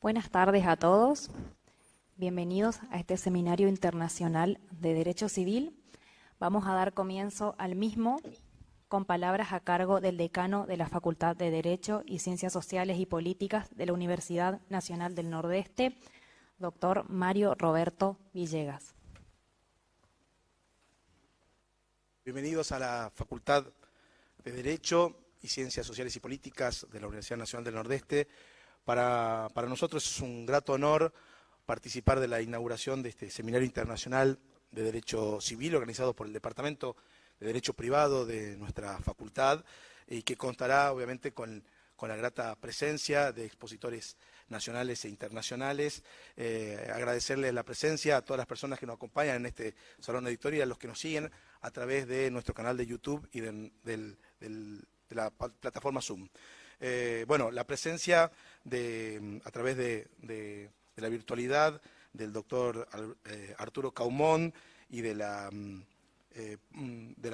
Buenas tardes a todos. Bienvenidos a este Seminario Internacional de Derecho Civil. Vamos a dar comienzo al mismo con palabras a cargo del decano de la Facultad de Derecho y Ciencias Sociales y Políticas de la Universidad Nacional del Nordeste, doctor Mario Roberto Villegas. Bienvenidos a la Facultad de Derecho y Ciencias Sociales y Políticas de la Universidad Nacional del Nordeste. Para nosotros es un grato honor participar de la inauguración de este Seminario Internacional de Derecho Civil organizado por el Departamento de Derecho Privado de nuestra facultad y que contará obviamente con la grata presencia de expositores nacionales e internacionales. Agradecerles la presencia a todas las personas que nos acompañan en este salón editorial, a los que nos siguen a través de nuestro canal de YouTube y de la plataforma Zoom. Bueno, la presencia a través de la virtualidad del doctor Arturo Caumón y de la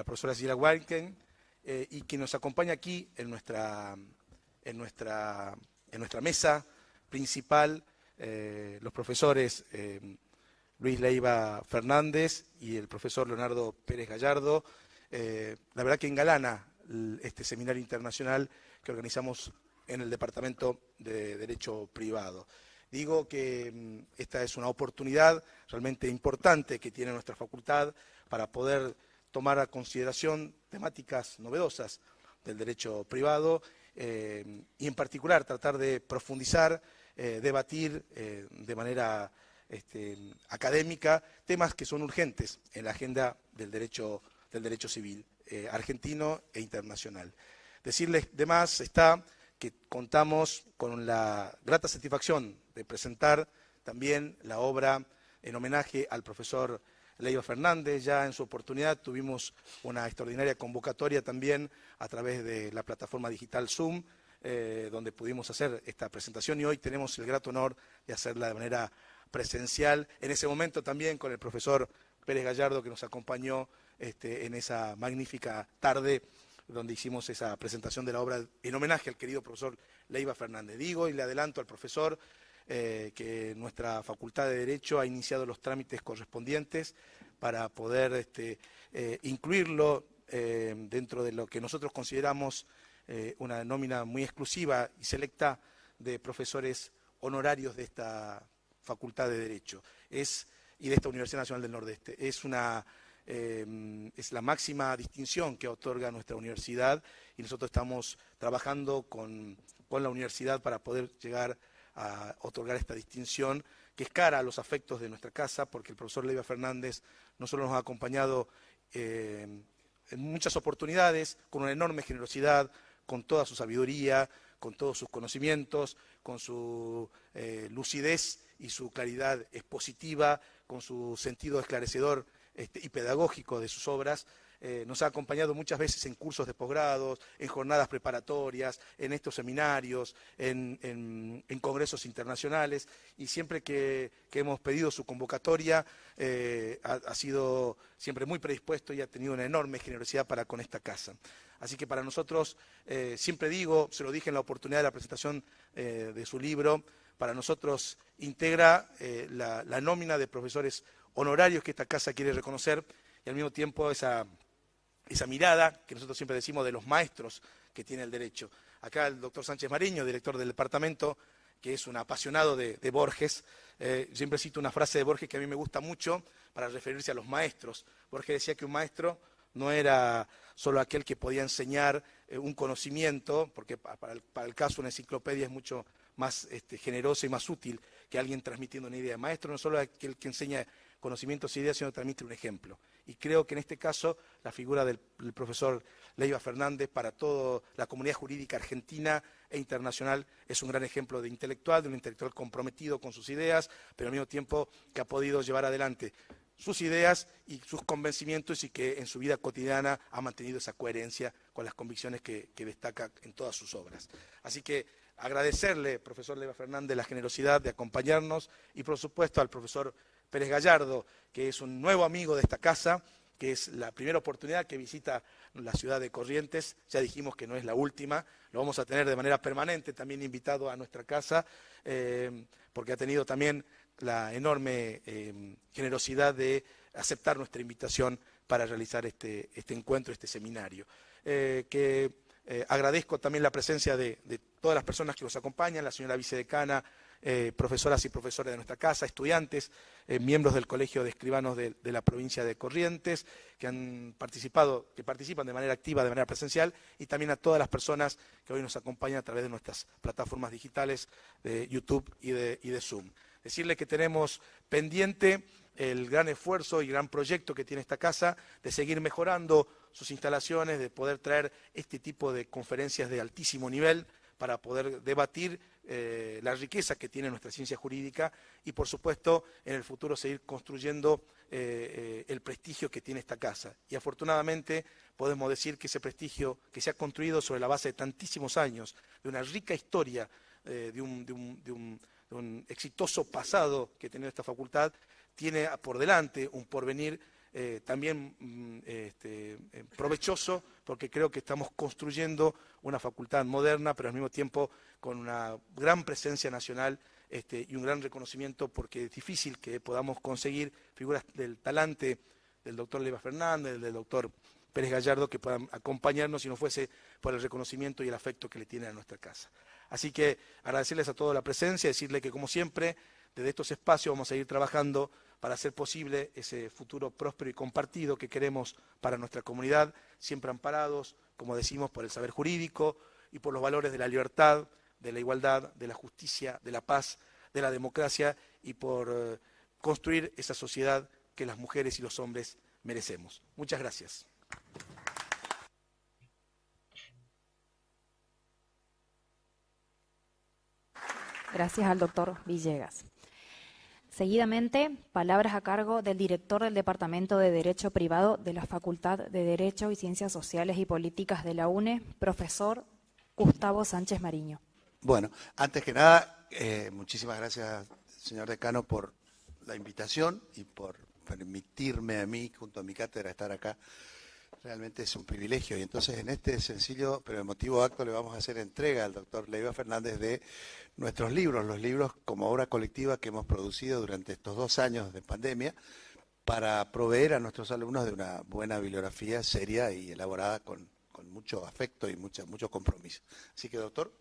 profesora Cecilia Walken, y que nos acompaña aquí en nuestra mesa principal, los profesores Luis Leiva Fernández y el profesor Leonardo Pérez Gallardo. La verdad que engalana este seminario internacional que organizamos en el Departamento de Derecho Privado. Digo que esta es una oportunidad realmente importante que tiene nuestra facultad para poder tomar a consideración temáticas novedosas del derecho privado y en particular tratar de profundizar, debatir de manera académica temas que son urgentes en la agenda del derecho civil argentino e internacional. Decirles además que contamos con la grata satisfacción de presentar también la obra en homenaje al profesor Leiva Fernández. Ya en su oportunidad tuvimos una extraordinaria convocatoria también a través de la plataforma digital Zoom, donde pudimos hacer esta presentación, y hoy tenemos el grato honor de hacerla de manera presencial, en ese momento también con el profesor Pérez Gallardo, que nos acompañó en esa magnífica tarde donde hicimos esa presentación de la obra en homenaje al querido profesor Leiva Fernández. Digo y le adelanto al profesor que nuestra Facultad de Derecho ha iniciado los trámites correspondientes para poder incluirlo dentro de lo que nosotros consideramos una nómina muy exclusiva y selecta de profesores honorarios de esta Facultad de Derecho y de esta Universidad Nacional del Nordeste. Es la máxima distinción que otorga nuestra universidad y nosotros estamos trabajando con la universidad para poder llegar a otorgar esta distinción, que es cara a los afectos de nuestra casa, porque el profesor Leiva Fernández no solo nos ha acompañado en muchas oportunidades, con una enorme generosidad, con toda su sabiduría, con todos sus conocimientos, con su lucidez y su claridad expositiva, con su sentido esclarecedor y pedagógico de sus obras. Nos ha acompañado muchas veces en cursos de posgrados, en jornadas preparatorias, en estos seminarios, en congresos internacionales, y siempre que hemos pedido su convocatoria ha sido siempre muy predispuesto y ha tenido una enorme generosidad para con esta casa. Así que para nosotros, siempre digo, se lo dije en la oportunidad de la presentación de su libro, para nosotros integra la nómina de profesores honorarios que esta casa quiere reconocer, y al mismo tiempo esa mirada que nosotros siempre decimos de los maestros que tiene el derecho. Acá el doctor Sánchez Mariño, director del departamento, que es un apasionado de Borges, siempre cito una frase de Borges que a mí me gusta mucho para referirse a los maestros. Borges decía que un maestro no era solo aquel que podía enseñar un conocimiento, porque para el caso una enciclopedia es mucho más generosa y más útil que alguien transmitiendo una idea. Maestro no solo aquel que enseña conocimientos e ideas, sino transmite un ejemplo. Y creo que en este caso la figura del profesor Leiva Fernández para toda la comunidad jurídica argentina e internacional es un gran ejemplo de un intelectual comprometido con sus ideas, pero al mismo tiempo que ha podido llevar adelante sus ideas y sus convencimientos, y que en su vida cotidiana ha mantenido esa coherencia con las convicciones que destaca en todas sus obras. Así que agradecerle, profesor Leiva Fernández, la generosidad de acompañarnos, y por supuesto al profesor Pérez Gallardo, que es un nuevo amigo de esta casa, que es la primera oportunidad que visita la ciudad de Corrientes. Ya dijimos que no es la última, lo vamos a tener de manera permanente también invitado a nuestra casa, porque ha tenido también la enorme generosidad de aceptar nuestra invitación para realizar este encuentro, este seminario. Agradezco también la presencia de todas las personas que nos acompañan, la señora vicedecana, profesoras y profesores de nuestra casa, estudiantes, miembros del Colegio de Escribanos de la provincia de Corrientes, que participan de manera activa, de manera presencial, y también a todas las personas que hoy nos acompañan a través de nuestras plataformas digitales de YouTube y de Zoom. Decirles que tenemos pendiente el gran esfuerzo y gran proyecto que tiene esta casa de seguir mejorando sus instalaciones, de poder traer este tipo de conferencias de altísimo nivel para poder debatir la riqueza que tiene nuestra ciencia jurídica y, por supuesto, en el futuro seguir construyendo el prestigio que tiene esta casa. Y afortunadamente podemos decir que ese prestigio que se ha construido sobre la base de tantísimos años, de una rica historia, de un exitoso pasado que tiene esta facultad, tiene por delante un porvenir también provechoso, porque creo que estamos construyendo una facultad moderna, pero al mismo tiempo con una gran presencia nacional y un gran reconocimiento, porque es difícil que podamos conseguir figuras del talante del doctor Leiva Fernández, del doctor Pérez Gallardo, que puedan acompañarnos si no fuese por el reconocimiento y el afecto que le tienen a nuestra casa. Así que agradecerles a todos la presencia, decirles que como siempre, desde estos espacios vamos a seguir trabajando para hacer posible ese futuro próspero y compartido que queremos para nuestra comunidad, siempre amparados, como decimos, por el saber jurídico y por los valores de la libertad, de la igualdad, de la justicia, de la paz, de la democracia y por construir esa sociedad que las mujeres y los hombres merecemos. Muchas gracias. Gracias al doctor Villegas. Seguidamente, palabras a cargo del director del Departamento de Derecho Privado de la Facultad de Derecho y Ciencias Sociales y Políticas de la UNE, profesor Gustavo Sánchez Mariño. Bueno, antes que nada, muchísimas gracias, señor decano, por la invitación y por permitirme a mí, junto a mi cátedra, estar acá. Realmente es un privilegio y entonces en este sencillo pero emotivo acto le vamos a hacer entrega al doctor Leiva Fernández de nuestros libros, los libros como obra colectiva que hemos producido durante estos 2 años de pandemia para proveer a nuestros alumnos de una buena bibliografía seria y elaborada con mucho afecto y mucho compromiso. Así que, doctor.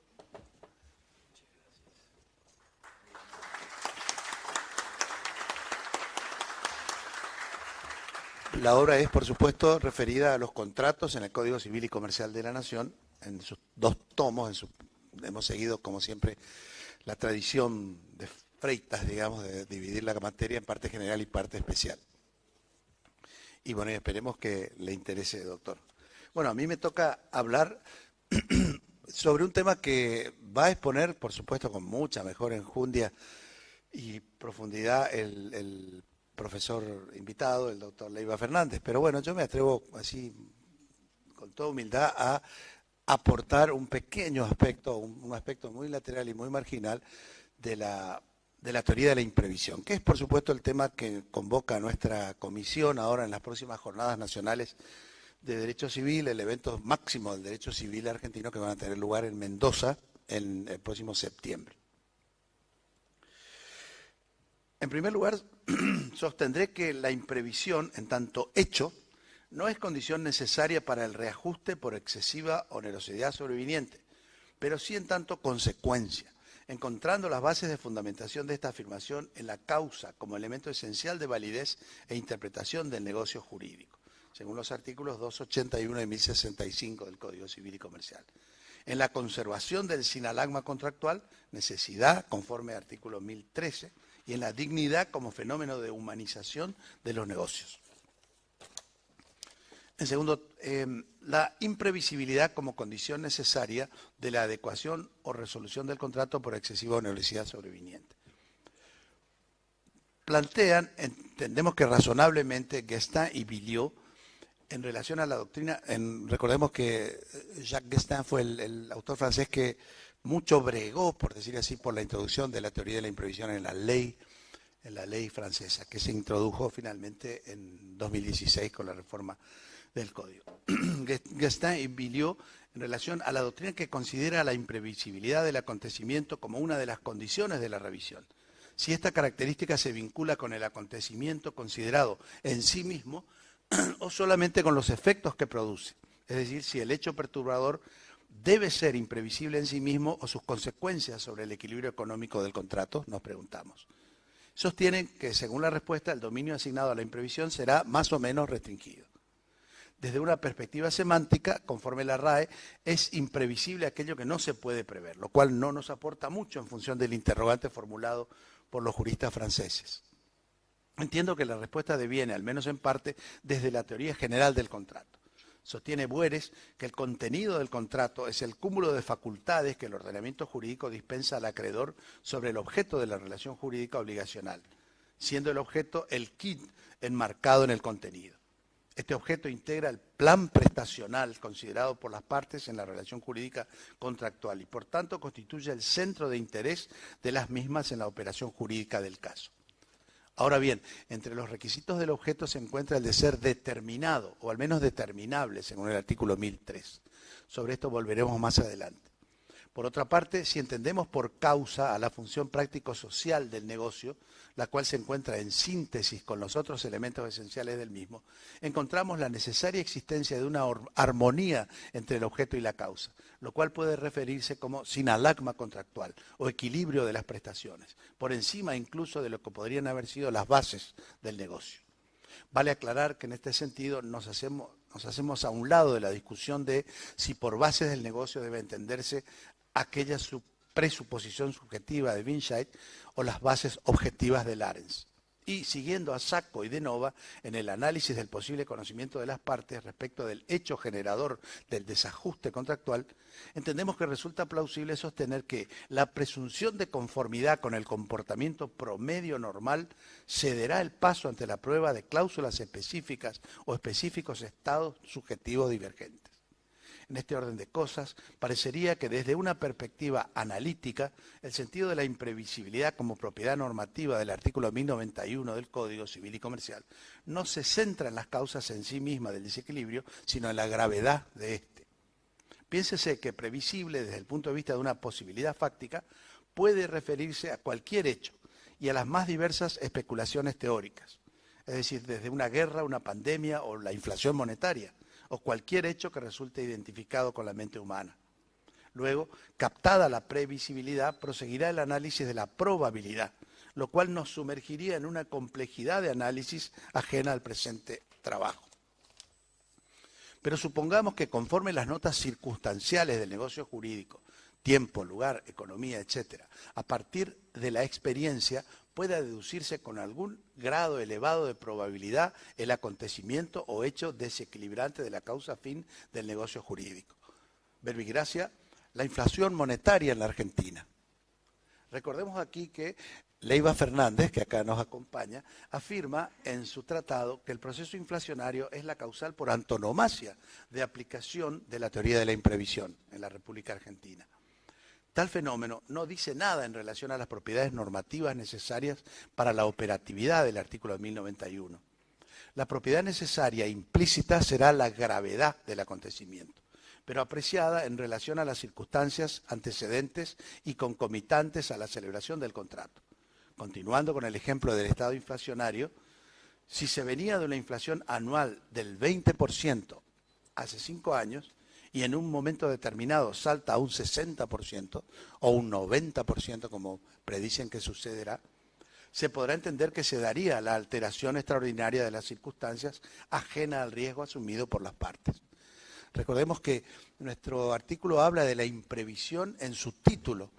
La obra es, por supuesto, referida a los contratos en el Código Civil y Comercial de la Nación, en sus 2 tomos. Hemos seguido, como siempre, la tradición de Freitas, digamos, de dividir la materia en parte general y parte especial. Y bueno, esperemos que le interese, doctor. Bueno, a mí me toca hablar sobre un tema que va a exponer, por supuesto, con mucha mejor enjundia y profundidad el profesor invitado, el doctor Leiva Fernández. Pero bueno, yo me atrevo así, con toda humildad, a aportar un pequeño aspecto, un aspecto muy lateral y muy marginal de la teoría de la imprevisión, que es por supuesto el tema que convoca a nuestra comisión ahora en las próximas jornadas nacionales de Derecho Civil, el evento máximo del Derecho Civil argentino que van a tener lugar en Mendoza en el próximo septiembre. En primer lugar, sostendré que la imprevisión, en tanto hecho, no es condición necesaria para el reajuste por excesiva onerosidad sobreviniente, pero sí en tanto consecuencia, encontrando las bases de fundamentación de esta afirmación en la causa como elemento esencial de validez e interpretación del negocio jurídico, según los artículos 281 y 1065 del Código Civil y Comercial. En la conservación del sinalagma contractual, necesidad, conforme al artículo 1013, y en la dignidad como fenómeno de humanización de los negocios. En segundo, la imprevisibilidad como condición necesaria de la adecuación o resolución del contrato por excesiva onerosidad sobreviniente. Plantean, entendemos que razonablemente, Guestin y Billiot, en relación a la doctrina, recordemos que Jacques Guestin fue el autor francés que mucho bregó, por decir así, por la introducción de la teoría de la imprevisión en la ley en la ley francesa, que se introdujo finalmente en 2016 con la reforma del Código. Gastin y Billiot, en relación a la doctrina que considera la imprevisibilidad del acontecimiento como una de las condiciones de la revisión. Si esta característica se vincula con el acontecimiento considerado en sí mismo o solamente con los efectos que produce, es decir, si el hecho perturbador debe ser imprevisible en sí mismo o sus consecuencias sobre el equilibrio económico del contrato, nos preguntamos. Sostienen que, según la respuesta, el dominio asignado a la imprevisión será más o menos restringido. Desde una perspectiva semántica, conforme la RAE, es imprevisible aquello que no se puede prever, lo cual no nos aporta mucho en función del interrogante formulado por los juristas franceses. Entiendo que la respuesta deviene, al menos en parte, desde la teoría general del contrato. Sostiene Bueres que el contenido del contrato es el cúmulo de facultades que el ordenamiento jurídico dispensa al acreedor sobre el objeto de la relación jurídica obligacional, siendo el objeto el quid enmarcado en el contenido. Este objeto integra el plan prestacional considerado por las partes en la relación jurídica contractual y, por tanto, constituye el centro de interés de las mismas en la operación jurídica del caso. Ahora bien, entre los requisitos del objeto se encuentra el de ser determinado, o al menos determinable, según el artículo 1003. Sobre esto volveremos más adelante. Por otra parte, si entendemos por causa a la función práctico-social del negocio, la cual se encuentra en síntesis con los otros elementos esenciales del mismo, encontramos la necesaria existencia de una armonía entre el objeto y la causa, lo cual puede referirse como sinalagma contractual o equilibrio de las prestaciones, por encima incluso de lo que podrían haber sido las bases del negocio. Vale aclarar que en este sentido nos hacemos a un lado de la discusión de si por bases del negocio debe entenderse aquella presuposición subjetiva de Winscheid o las bases objetivas de Larens. Y siguiendo a Sacco y de Nova en el análisis del posible conocimiento de las partes respecto del hecho generador del desajuste contractual, entendemos que resulta plausible sostener que la presunción de conformidad con el comportamiento promedio normal cederá el paso ante la prueba de cláusulas específicas o específicos estados subjetivos divergentes. En este orden de cosas, parecería que desde una perspectiva analítica, el sentido de la imprevisibilidad como propiedad normativa del artículo 1091 del Código Civil y Comercial no se centra en las causas en sí mismas del desequilibrio, sino en la gravedad de este. Piénsese que previsible desde el punto de vista de una posibilidad fáctica puede referirse a cualquier hecho y a las más diversas especulaciones teóricas, es decir, desde una guerra, una pandemia o la inflación monetaria, o cualquier hecho que resulte identificado con la mente humana. Luego, captada la previsibilidad, proseguirá el análisis de la probabilidad, lo cual nos sumergiría en una complejidad de análisis ajena al presente trabajo. Pero supongamos que conforme las notas circunstanciales del negocio jurídico, tiempo, lugar, economía, etc., a partir de la experiencia, pueda deducirse con algún grado elevado de probabilidad el acontecimiento o hecho desequilibrante de la causa fin del negocio jurídico. Verbigracia, la inflación monetaria en la Argentina. Recordemos aquí que Leiva Fernández, que acá nos acompaña, afirma en su tratado que el proceso inflacionario es la causal por antonomasia de aplicación de la teoría de la imprevisión en la República Argentina. Tal fenómeno no dice nada en relación a las propiedades normativas necesarias para la operatividad del artículo 1091. La propiedad necesaria implícita será la gravedad del acontecimiento, pero apreciada en relación a las circunstancias antecedentes y concomitantes a la celebración del contrato. Continuando con el ejemplo del estado inflacionario, si se venía de una inflación anual del 20% hace 5 años, y en un momento determinado salta a un 60% o un 90%, como predicen que sucederá, se podrá entender que se daría la alteración extraordinaria de las circunstancias ajena al riesgo asumido por las partes. Recordemos que nuestro artículo habla de la imprevisión en su título,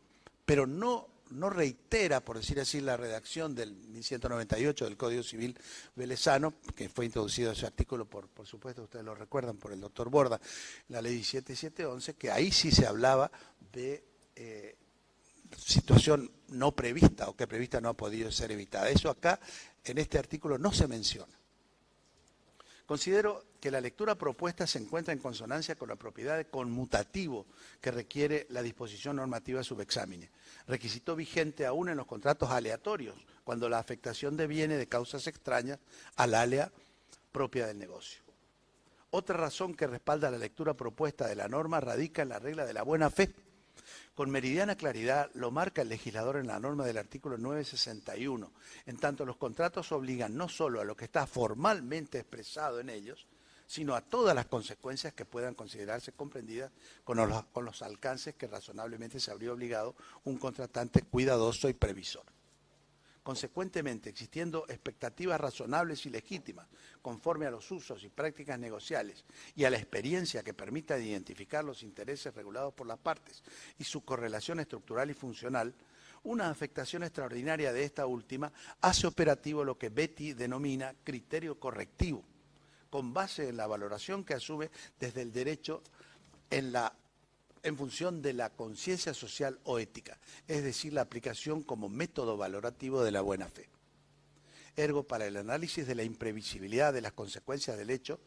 pero no reitera, por decir así, la redacción del 1198 del Código Civil velezano, que fue introducido ese artículo, por supuesto, ustedes lo recuerdan, por el doctor Borda, la ley 17711, que ahí sí se hablaba de situación no prevista o que prevista no ha podido ser evitada. Eso acá, en este artículo, no se menciona. Considero que la lectura propuesta se encuentra en consonancia con la propiedad de conmutativo que requiere la disposición normativa subexámine, requisito vigente aún en los contratos aleatorios, cuando la afectación deviene de causas extrañas al área propia del negocio. Otra razón que respalda la lectura propuesta de la norma radica en la regla de la buena fe. Con meridiana claridad lo marca el legislador en la norma del artículo 961. En tanto, los contratos obligan no solo a lo que está formalmente expresado en ellos, sino a todas las consecuencias que puedan considerarse comprendidas con los alcances que razonablemente se habría obligado un contratante cuidadoso y previsor. Consecuentemente, existiendo expectativas razonables y legítimas, conforme a los usos y prácticas negociales y a la experiencia que permita identificar los intereses regulados por las partes y su correlación estructural y funcional, una afectación extraordinaria de esta última hace operativo lo que Betty denomina criterio correctivo, con base en la valoración que asume desde el derecho en función de la conciencia social o ética, es decir, la aplicación como método valorativo de la buena fe. Ergo, para el análisis de la imprevisibilidad de las consecuencias del hecho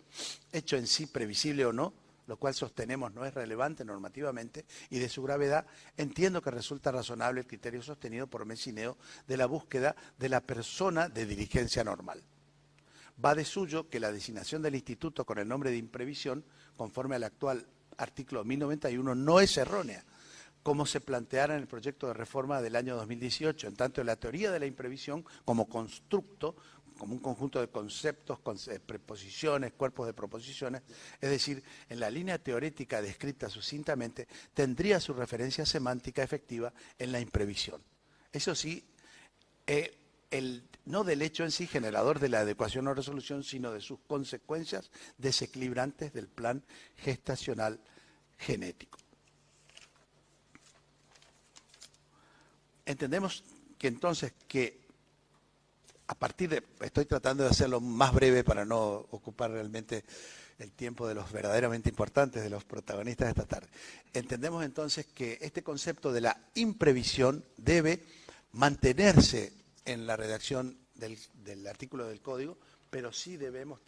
en sí previsible o no, lo cual sostenemos no es relevante normativamente, y de su gravedad, entiendo que resulta razonable el criterio sostenido por Messineo de la búsqueda de la persona de diligencia normal. Va de suyo que la designación del instituto con el nombre de imprevisión, conforme al actual artículo 1091, no es errónea, como se planteara en el proyecto de reforma del año 2018, en tanto la teoría de la imprevisión como constructo, como un conjunto de conceptos, preposiciones, cuerpos de proposiciones, es decir, en la línea teorética descrita sucintamente, tendría su referencia semántica efectiva en la imprevisión. Eso sí, no del hecho en sí generador de la adecuación o resolución, sino de sus consecuencias desequilibrantes del plan gestacional genético. Entendemos que entonces que a partir de, estoy tratando de hacerlo más breve para no ocupar realmente el tiempo de los verdaderamente importantes, de los protagonistas de esta tarde. Entendemos entonces que este concepto de la imprevisión debe mantenerse en la redacción del artículo del Código, pero sí debemos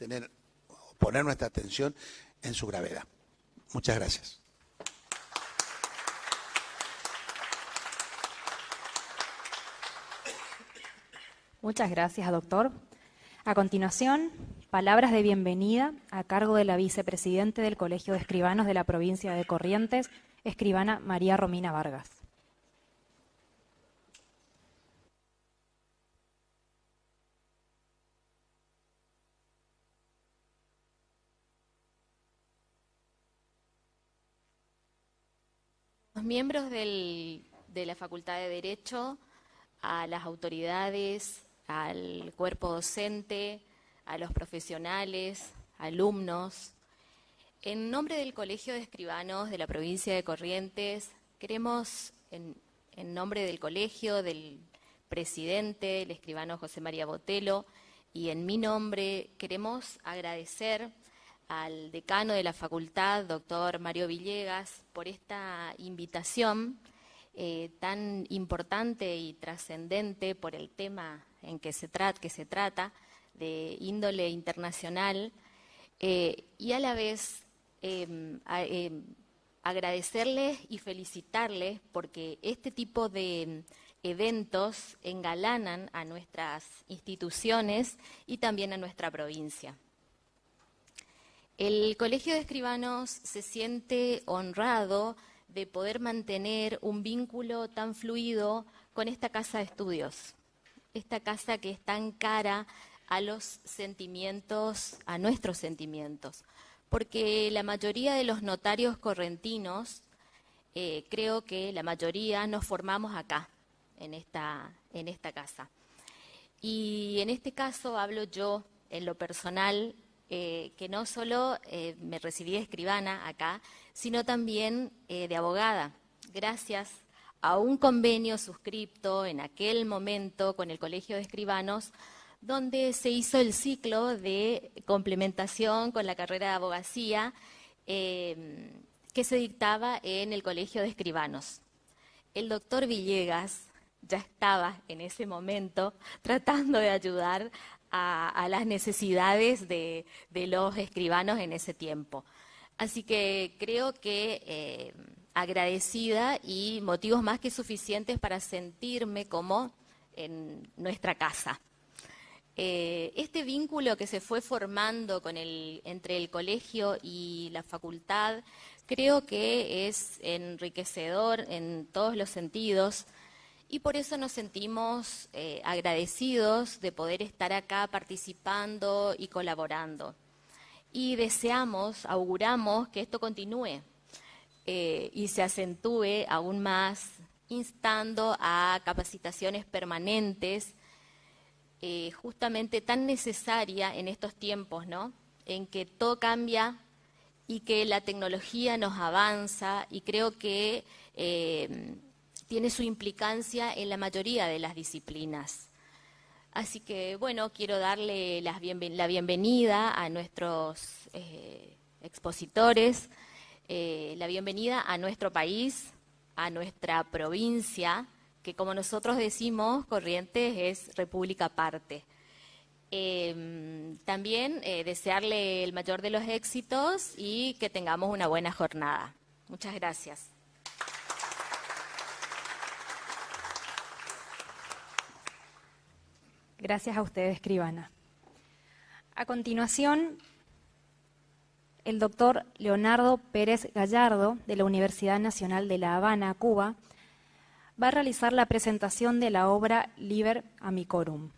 poner nuestra atención en su gravedad. Muchas gracias. Muchas gracias, doctor. A continuación, palabras de bienvenida a cargo de la vicepresidente del Colegio de Escribanos de la provincia de Corrientes, escribana María Romina Vargas. Los miembros de la Facultad de Derecho, a las autoridades, al cuerpo docente, a los profesionales, alumnos. En nombre del Colegio de Escribanos de la provincia de Corrientes, queremos, en nombre del colegio, del presidente, el escribano José María Botelho, y en mi nombre, queremos agradecer al decano de la facultad, doctor Mario Villegas, por esta invitación tan importante y trascendente por el tema en que se trata, de índole internacional, y a la vez agradecerles y felicitarles porque este tipo de eventos engalanan a nuestras instituciones y también a nuestra provincia. El Colegio de Escribanos se siente honrado de poder mantener un vínculo tan fluido con esta casa de estudios, esta casa que es tan cara a los sentimientos, a nuestros sentimientos, porque la mayoría de los notarios correntinos, creo que la mayoría nos formamos acá, en esta casa. Y en este caso hablo yo, en lo personal, que no solo me recibí de escribana acá, sino también de abogada, gracias a un convenio suscripto en aquel momento con el Colegio de Escribanos, donde se hizo el ciclo de complementación con la carrera de abogacía que se dictaba en el Colegio de Escribanos. El doctor Villegas ya estaba en ese momento tratando de ayudar a las necesidades de los escribanos en ese tiempo. Así que creo que agradecida y motivos más que suficientes para sentirme como en nuestra casa. Este vínculo que se fue formando entre el colegio y la facultad creo que es enriquecedor en todos los sentidos y por eso nos sentimos agradecidos de poder estar acá participando y colaborando. Y deseamos, auguramos que esto continúe y se acentúe aún más, instando a capacitaciones permanentes, justamente tan necesaria en estos tiempos, ¿no? En que todo cambia y que la tecnología nos avanza y creo que tiene su implicancia en la mayoría de las disciplinas. Así que, bueno, quiero darle la bienvenida a nuestros expositores, la bienvenida a nuestro país, a nuestra provincia, que como nosotros decimos, Corrientes es república aparte. También desearle el mayor de los éxitos y que tengamos una buena jornada. Muchas gracias. Gracias a usted, escribana. A continuación, el doctor Leonardo Pérez Gallardo, de la Universidad Nacional de La Habana, Cuba, va a realizar la presentación de la obra Liber Amicorum.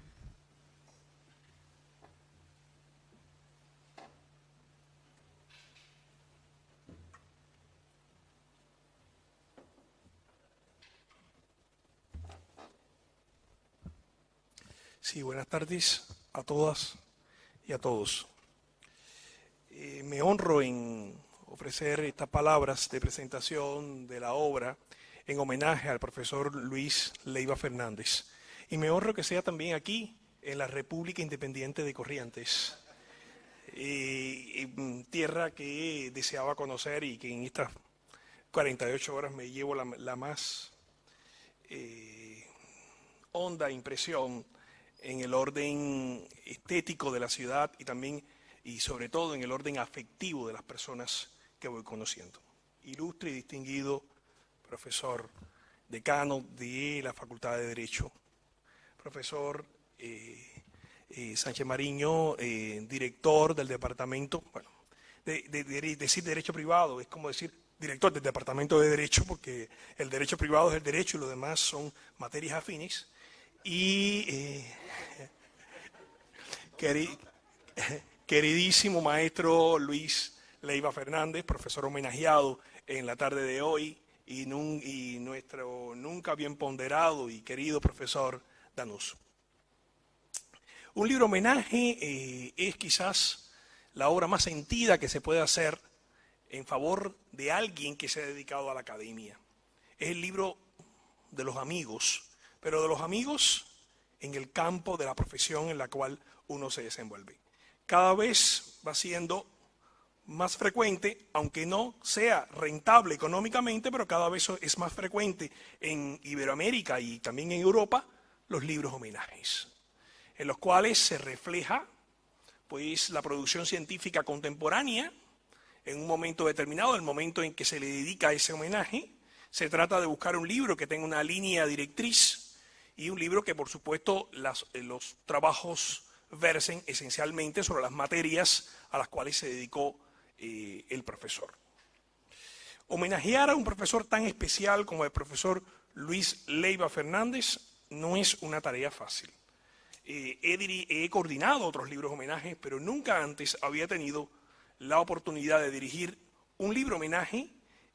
Sí, buenas tardes a todas y a todos. Me honro en ofrecer estas palabras de presentación de la obra en homenaje al profesor Luis Leiva Fernández. Y me honro que sea también aquí, en la República Independiente de Corrientes, tierra que deseaba conocer y que en estas 48 horas me llevo la más honda impresión en el orden estético de la ciudad y también y sobre todo en el orden afectivo de las personas que voy conociendo. Ilustre y distinguido profesor decano de la Facultad de Derecho, profesor Sánchez Mariño, director del departamento, bueno, decir derecho privado es como decir director del departamento de Derecho, porque el derecho privado es el derecho y lo demás son materias afines, y queridísimo maestro Luis Leiva Fernández, profesor homenajeado en la tarde de hoy, y nuestro nunca bien ponderado y querido profesor Danuso. Un libro homenaje es quizás la obra más sentida que se puede hacer en favor de alguien que se ha dedicado a la academia. Es el libro de los amigos, pero de los amigos en el campo de la profesión en la cual uno se desenvuelve. Cada vez va siendo más frecuente, aunque no sea rentable económicamente, pero cada vez es más frecuente en Iberoamérica y también en Europa, los libros homenajes, en los cuales se refleja pues, la producción científica contemporánea en un momento determinado, el momento en que se le dedica ese homenaje. Se trata de buscar un libro que tenga una línea directriz y un libro que, por supuesto, los trabajos versen esencialmente sobre las materias a las cuales se dedicó el profesor. Homenajear a un profesor tan especial como el profesor Luis Leiva Fernández no es una tarea fácil. He coordinado otros libros homenajes, pero nunca antes había tenido la oportunidad de dirigir un libro homenaje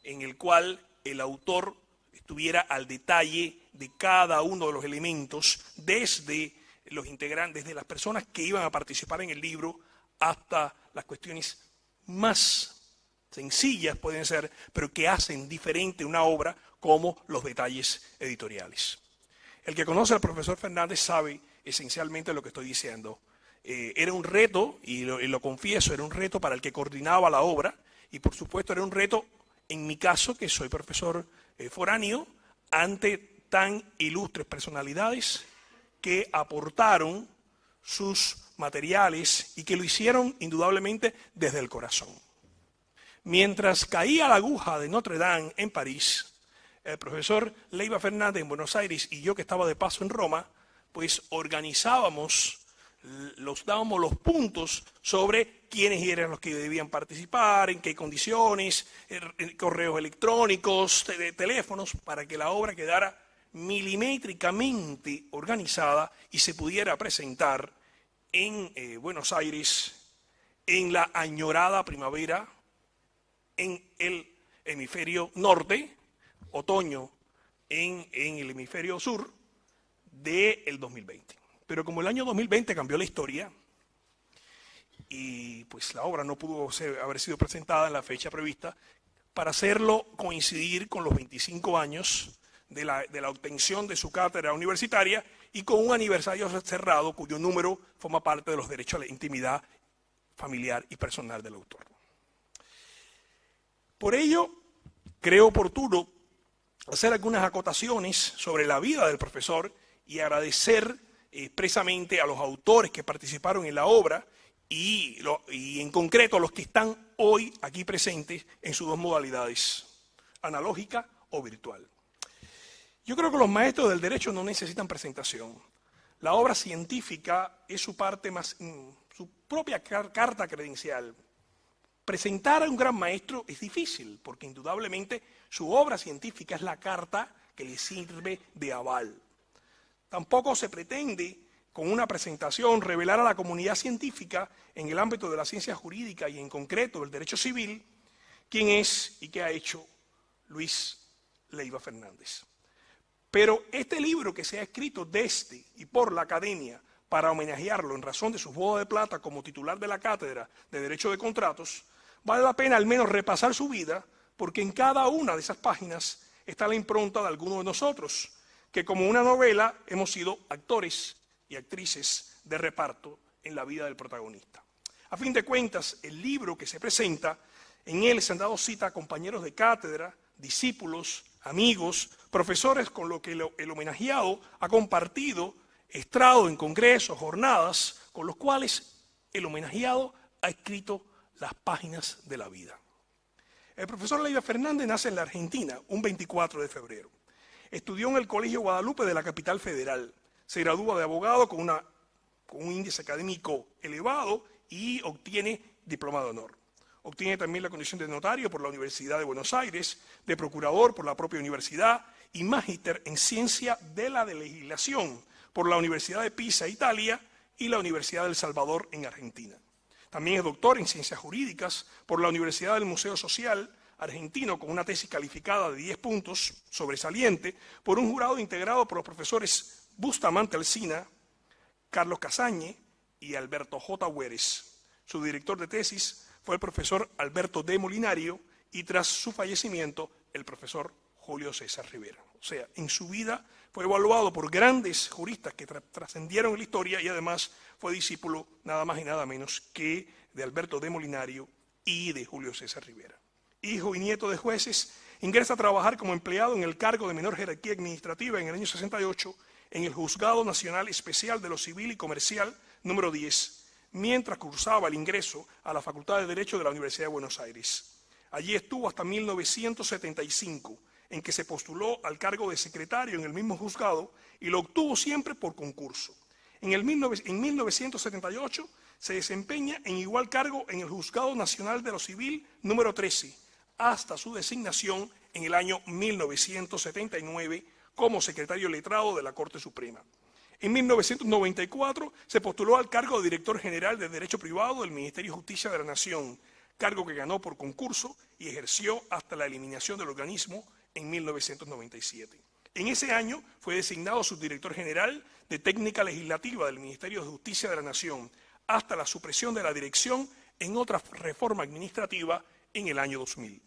en el cual el autor estuviera al detalle de cada uno de los elementos, desde los integrantes, desde las personas que iban a participar en el libro, hasta las cuestiones más sencillas pueden ser, pero que hacen diferente una obra, como los detalles editoriales. El que conoce al profesor Fernández sabe esencialmente lo que estoy diciendo. Era un reto, y lo confieso, era un reto para el que coordinaba la obra, y por supuesto era un reto, en mi caso, que soy profesor foráneo, ante tan ilustres personalidades que aportaron sus materiales y que lo hicieron indudablemente desde el corazón. Mientras caía la aguja de Notre Dame en París, el profesor Leiva Fernández en Buenos Aires y yo que estaba de paso en Roma, pues organizábamos, dábamos los puntos sobre quiénes eran los que debían participar, en qué condiciones, correos electrónicos, teléfonos, para que la obra quedara milimétricamente organizada y se pudiera presentar en Buenos Aires en la añorada primavera, en el hemisferio norte, otoño en el hemisferio sur del 2020. Pero como el año 2020 cambió la historia y pues la obra no pudo haber sido presentada en la fecha prevista, para hacerlo coincidir con los 25 años de la obtención de su cátedra universitaria y con un aniversario cerrado cuyo número forma parte de los derechos a la intimidad familiar y personal del autor. Por ello, creo oportuno hacer algunas acotaciones sobre la vida del profesor y agradecer expresamente a los autores que participaron en la obra y en concreto a los que están hoy aquí presentes en sus dos modalidades, analógica o virtual. Yo creo que los maestros del derecho no necesitan presentación. La obra científica es su parte más, su propia carta credencial. Presentar a un gran maestro es difícil, porque indudablemente su obra científica es la carta que le sirve de aval. Tampoco se pretende, con una presentación, revelar a la comunidad científica en el ámbito de la ciencia jurídica y en concreto del derecho civil, quién es y qué ha hecho Luis Leiva Fernández. Pero este libro que se ha escrito desde y por la academia para homenajearlo en razón de su boda de plata como titular de la cátedra de Derecho de Contratos, vale la pena al menos repasar su vida, porque en cada una de esas páginas está la impronta de alguno de nosotros, que como una novela hemos sido actores y actrices de reparto en la vida del protagonista. A fin de cuentas, el libro que se presenta, en él se han dado cita a compañeros de cátedra, discípulos, amigos, profesores con lo que el homenajeado ha compartido, estrado en congresos, jornadas, con los cuales el homenajeado ha escrito las páginas de la vida. El profesor Leiva Fernández nace en la Argentina un 24 de febrero. Estudió en el Colegio Guadalupe de la capital federal. Se gradúa de abogado con un índice académico elevado y obtiene diploma de honor. Obtiene también la condición de notario por la Universidad de Buenos Aires, de procurador por la propia universidad y magíster en ciencia de la legislación por la Universidad de Pisa, Italia, y la Universidad del Salvador en Argentina. También es doctor en ciencias jurídicas por la Universidad del Museo Social argentino con una tesis calificada de 10 puntos, sobresaliente, por un jurado integrado por los profesores Bustamante Alsina, Carlos Casañe y Alberto J. Hueres. Su director de tesis fue el profesor Alberto D. Molinario y tras su fallecimiento el profesor Julio César Rivera. O sea, en su vida fue evaluado por grandes juristas que trascendieron en la historia y además fue discípulo nada más y nada menos que de Alberto D. Molinario y de Julio César Rivera. Hijo y nieto de jueces, ingresa a trabajar como empleado en el cargo de menor jerarquía administrativa en el año 68 en el Juzgado Nacional Especial de lo Civil y Comercial número 10, mientras cursaba el ingreso a la Facultad de Derecho de la Universidad de Buenos Aires. Allí estuvo hasta 1975, en que se postuló al cargo de secretario en el mismo juzgado y lo obtuvo siempre por concurso. En 1978 se desempeña en igual cargo en el Juzgado Nacional de lo Civil número 13, hasta su designación en el año 1979 como secretario letrado de la Corte Suprema. En 1994 se postuló al cargo de director general de Derecho Privado del Ministerio de Justicia de la Nación, cargo que ganó por concurso y ejerció hasta la eliminación del organismo en 1997. En ese año fue designado subdirector general de Técnica Legislativa del Ministerio de Justicia de la Nación, hasta la supresión de la dirección en otra reforma administrativa en el año 2000.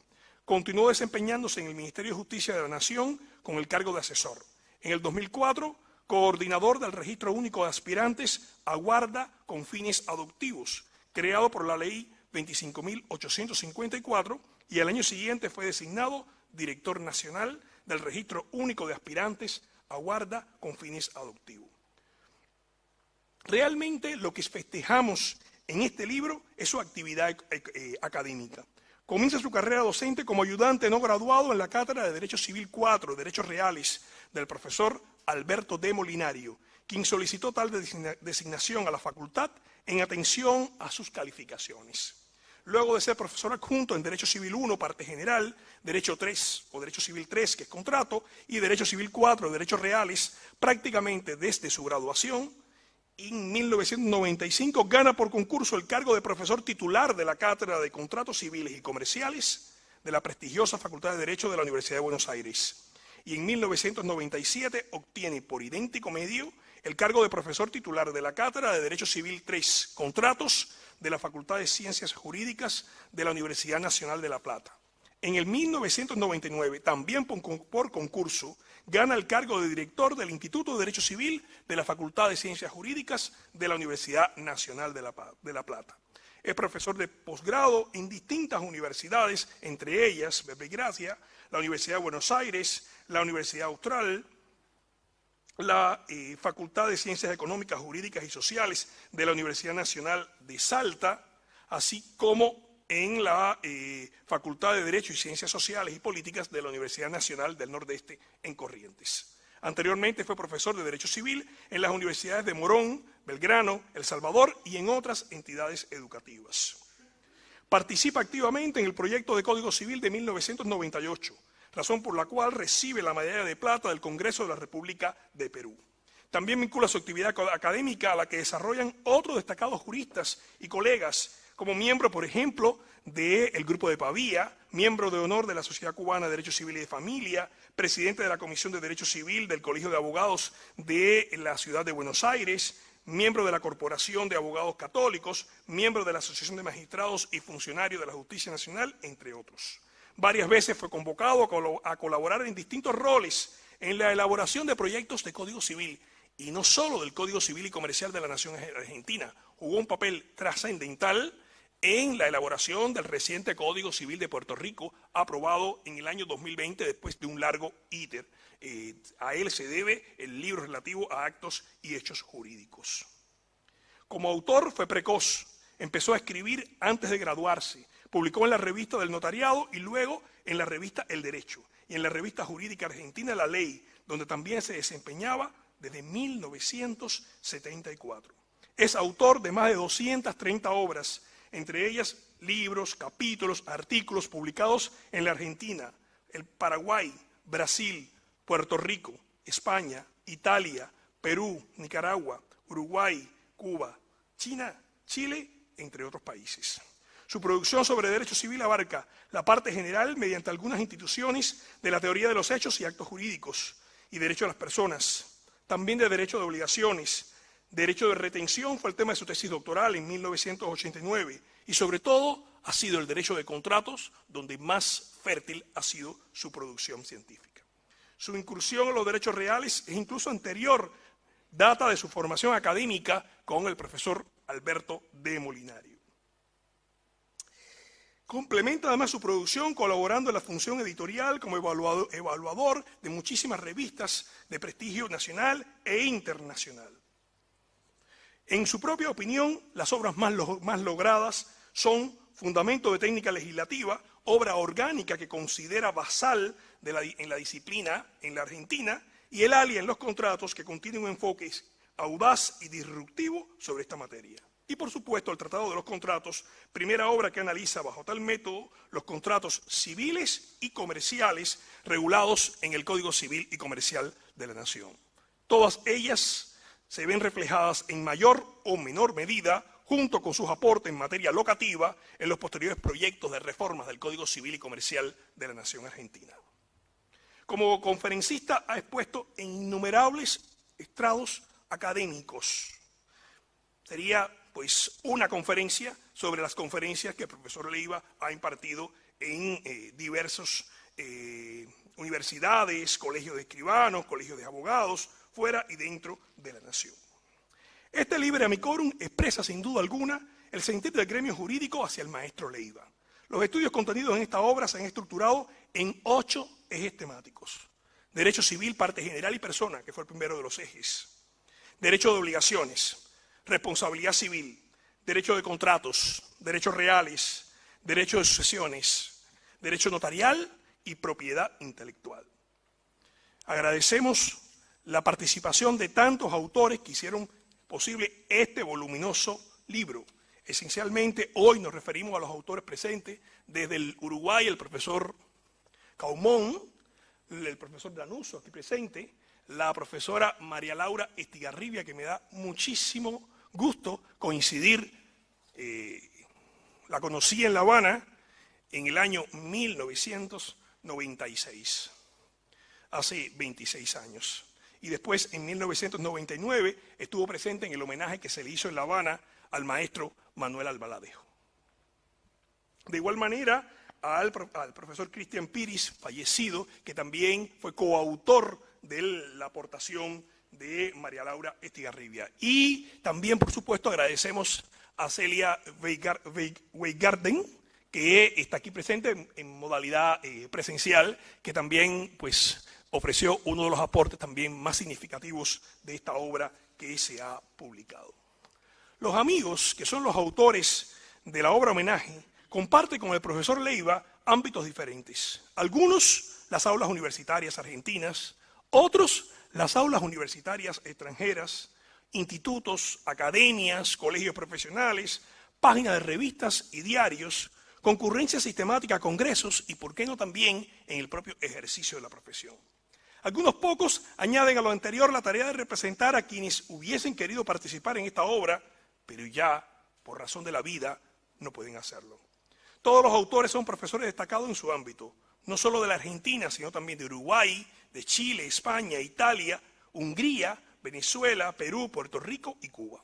Continuó desempeñándose en el Ministerio de Justicia de la Nación con el cargo de asesor. En el 2004, coordinador del Registro Único de Aspirantes a Guarda con Fines Adoptivos, creado por la Ley 25.854, y al año siguiente fue designado director nacional del Registro Único de Aspirantes a Guarda con Fines Adoptivos. Realmente lo que festejamos en este libro es su actividad académica. Comienza su carrera docente como ayudante no graduado en la Cátedra de Derecho Civil 4, Derechos Reales, del profesor Alberto D. Molinario, quien solicitó tal designación a la facultad en atención a sus calificaciones. Luego de ser profesor adjunto en Derecho Civil 1, parte general, Derecho 3 o Derecho Civil 3, que es contrato, y Derecho Civil 4, Derechos Reales, prácticamente desde su graduación, en 1995 gana por concurso el cargo de profesor titular de la Cátedra de Contratos Civiles y Comerciales de la prestigiosa Facultad de Derecho de la Universidad de Buenos Aires. Y en 1997 obtiene por idéntico medio el cargo de profesor titular de la Cátedra de Derecho Civil 3, Contratos, de la Facultad de Ciencias Jurídicas de la Universidad Nacional de La Plata. En el 1999, también por concurso, gana el cargo de director del Instituto de Derecho Civil de la Facultad de Ciencias Jurídicas de la Universidad Nacional de La Plata. Es profesor de posgrado en distintas universidades, entre ellas, Verbo y Gracia, la Universidad de Buenos Aires, la Universidad Austral, la Facultad de Ciencias Económicas, Jurídicas y Sociales de la Universidad Nacional de Salta, así como en la Facultad de Derecho y Ciencias Sociales y Políticas de la Universidad Nacional del Nordeste en Corrientes. Anteriormente fue profesor de Derecho Civil en las universidades de Morón, Belgrano, El Salvador y en otras entidades educativas. Participa activamente en el proyecto de Código Civil de 1998, razón por la cual recibe la medalla de plata del Congreso de la República de Perú. También vincula su actividad académica a la que desarrollan otros destacados juristas y colegas, como miembro, por ejemplo, del Grupo de Pavía, miembro de honor de la Sociedad Cubana de Derecho Civil y de Familia, presidente de la Comisión de Derecho Civil del Colegio de Abogados de la Ciudad de Buenos Aires, miembro de la Corporación de Abogados Católicos, miembro de la Asociación de Magistrados y funcionario de la Justicia Nacional, entre otros. Varias veces fue convocado a colaborar en distintos roles en la elaboración de proyectos de Código Civil, y no solo del Código Civil y Comercial de la Nación Argentina. Jugó un papel trascendental en la elaboración del reciente Código Civil de Puerto Rico, aprobado en el año 2020 después de un largo íter. A él se debe el libro relativo a actos y hechos jurídicos. Como autor fue precoz, empezó a escribir antes de graduarse, publicó en la revista del Notariado y luego en la revista El Derecho y en la revista jurídica argentina La Ley, donde también se desempeñaba desde 1974. Es autor de más de 230 obras, entre ellas libros, capítulos, artículos publicados en la Argentina, el Paraguay, Brasil, Puerto Rico, España, Italia, Perú, Nicaragua, Uruguay, Cuba, China, Chile, entre otros países. Su producción sobre derecho civil abarca la parte general mediante algunas instituciones de la teoría de los hechos y actos jurídicos y derecho a las personas, también de derecho de obligaciones. Derecho de retención fue el tema de su tesis doctoral en 1989 y sobre todo ha sido el derecho de contratos donde más fértil ha sido su producción científica. Su incursión en los derechos reales es incluso anterior, data de su formación académica con el profesor Alberto de Molinario. Complementa además su producción colaborando en la función editorial como evaluador de muchísimas revistas de prestigio nacional e internacional. En su propia opinión, las obras más logradas son Fundamento de Técnica Legislativa, obra orgánica que considera basal en la disciplina en la Argentina, y El alia en los contratos, que contiene un enfoque audaz y disruptivo sobre esta materia. Y por supuesto el Tratado de los Contratos, primera obra que analiza bajo tal método los contratos civiles y comerciales regulados en el Código Civil y Comercial de la Nación. Todas ellas se ven reflejadas en mayor o menor medida, junto con sus aportes en materia locativa, en los posteriores proyectos de reformas del Código Civil y Comercial de la Nación Argentina. Como conferencista ha expuesto en innumerables estrados académicos. Sería pues una conferencia sobre las conferencias que el profesor Leiva ha impartido en diversas universidades, colegios de escribanos, colegios de abogados, fuera y dentro de la nación. Este libre amicorum expresa sin duda alguna el sentir del gremio jurídico hacia el maestro Leiva. Los estudios contenidos en esta obra se han estructurado en 8 ejes temáticos. Derecho civil, parte general y persona, que fue el primero de los ejes. Derecho de obligaciones, responsabilidad civil, derecho de contratos, derechos reales, derecho de sucesiones, derecho notarial y propiedad intelectual. Agradecemos la participación de tantos autores que hicieron posible este voluminoso libro. Esencialmente, hoy nos referimos a los autores presentes, desde el Uruguay, el profesor Caumón, el profesor Danuso aquí presente, la profesora María Laura Estigarribia, que me da muchísimo gusto coincidir, la conocí en La Habana en el año 1996, hace 26 años. Y después, en 1999, estuvo presente en el homenaje que se le hizo en La Habana al maestro Manuel Albaladejo. De igual manera, al profesor Cristian Piris, fallecido, que también fue coautor de la aportación de María Laura Estigarribia. Y también, por supuesto, agradecemos a Celia Weigarden, que está aquí presente en modalidad presencial, que también pues, ofreció uno de los aportes también más significativos de esta obra que se ha publicado. Los amigos, que son los autores de la obra homenaje, comparten con el profesor Leiva ámbitos diferentes. Algunos, las aulas universitarias argentinas, otros, las aulas universitarias extranjeras, institutos, academias, colegios profesionales, páginas de revistas y diarios, concurrencia sistemática a congresos y, por qué no, también en el propio ejercicio de la profesión. Algunos pocos añaden a lo anterior la tarea de representar a quienes hubiesen querido participar en esta obra, pero ya, por razón de la vida, no pueden hacerlo. Todos los autores son profesores destacados en su ámbito, no solo de la Argentina, sino también de Uruguay, de Chile, España, Italia, Hungría, Venezuela, Perú, Puerto Rico y Cuba.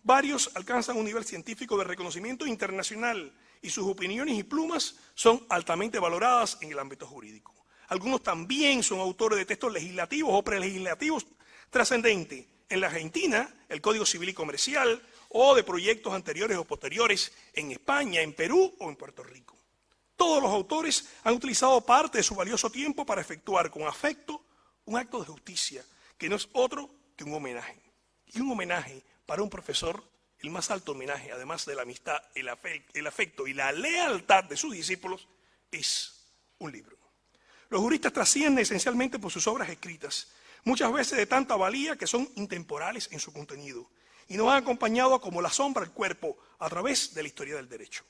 Varios alcanzan un nivel científico de reconocimiento internacional y sus opiniones y plumas son altamente valoradas en el ámbito jurídico. Algunos también son autores de textos legislativos o prelegislativos trascendentes. En la Argentina, el Código Civil y Comercial, o de proyectos anteriores o posteriores en España, en Perú o en Puerto Rico. Todos los autores han utilizado parte de su valioso tiempo para efectuar con afecto un acto de justicia, que no es otro que un homenaje. Y un homenaje para un profesor, el más alto homenaje, además de la amistad, el afecto y la lealtad de sus discípulos, es un libro. Los juristas trascienden esencialmente por sus obras escritas, muchas veces de tanta valía que son intemporales en su contenido, y nos han acompañado como la sombra al cuerpo a través de la historia del derecho.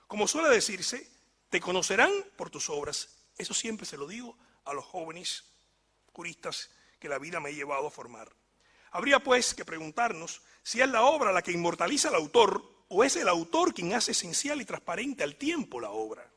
Como suele decirse, te conocerán por tus obras. Eso siempre se lo digo a los jóvenes juristas que la vida me ha llevado a formar. Habría pues que preguntarnos si es la obra la que inmortaliza al autor o es el autor quien hace esencial y transparente al tiempo la obra.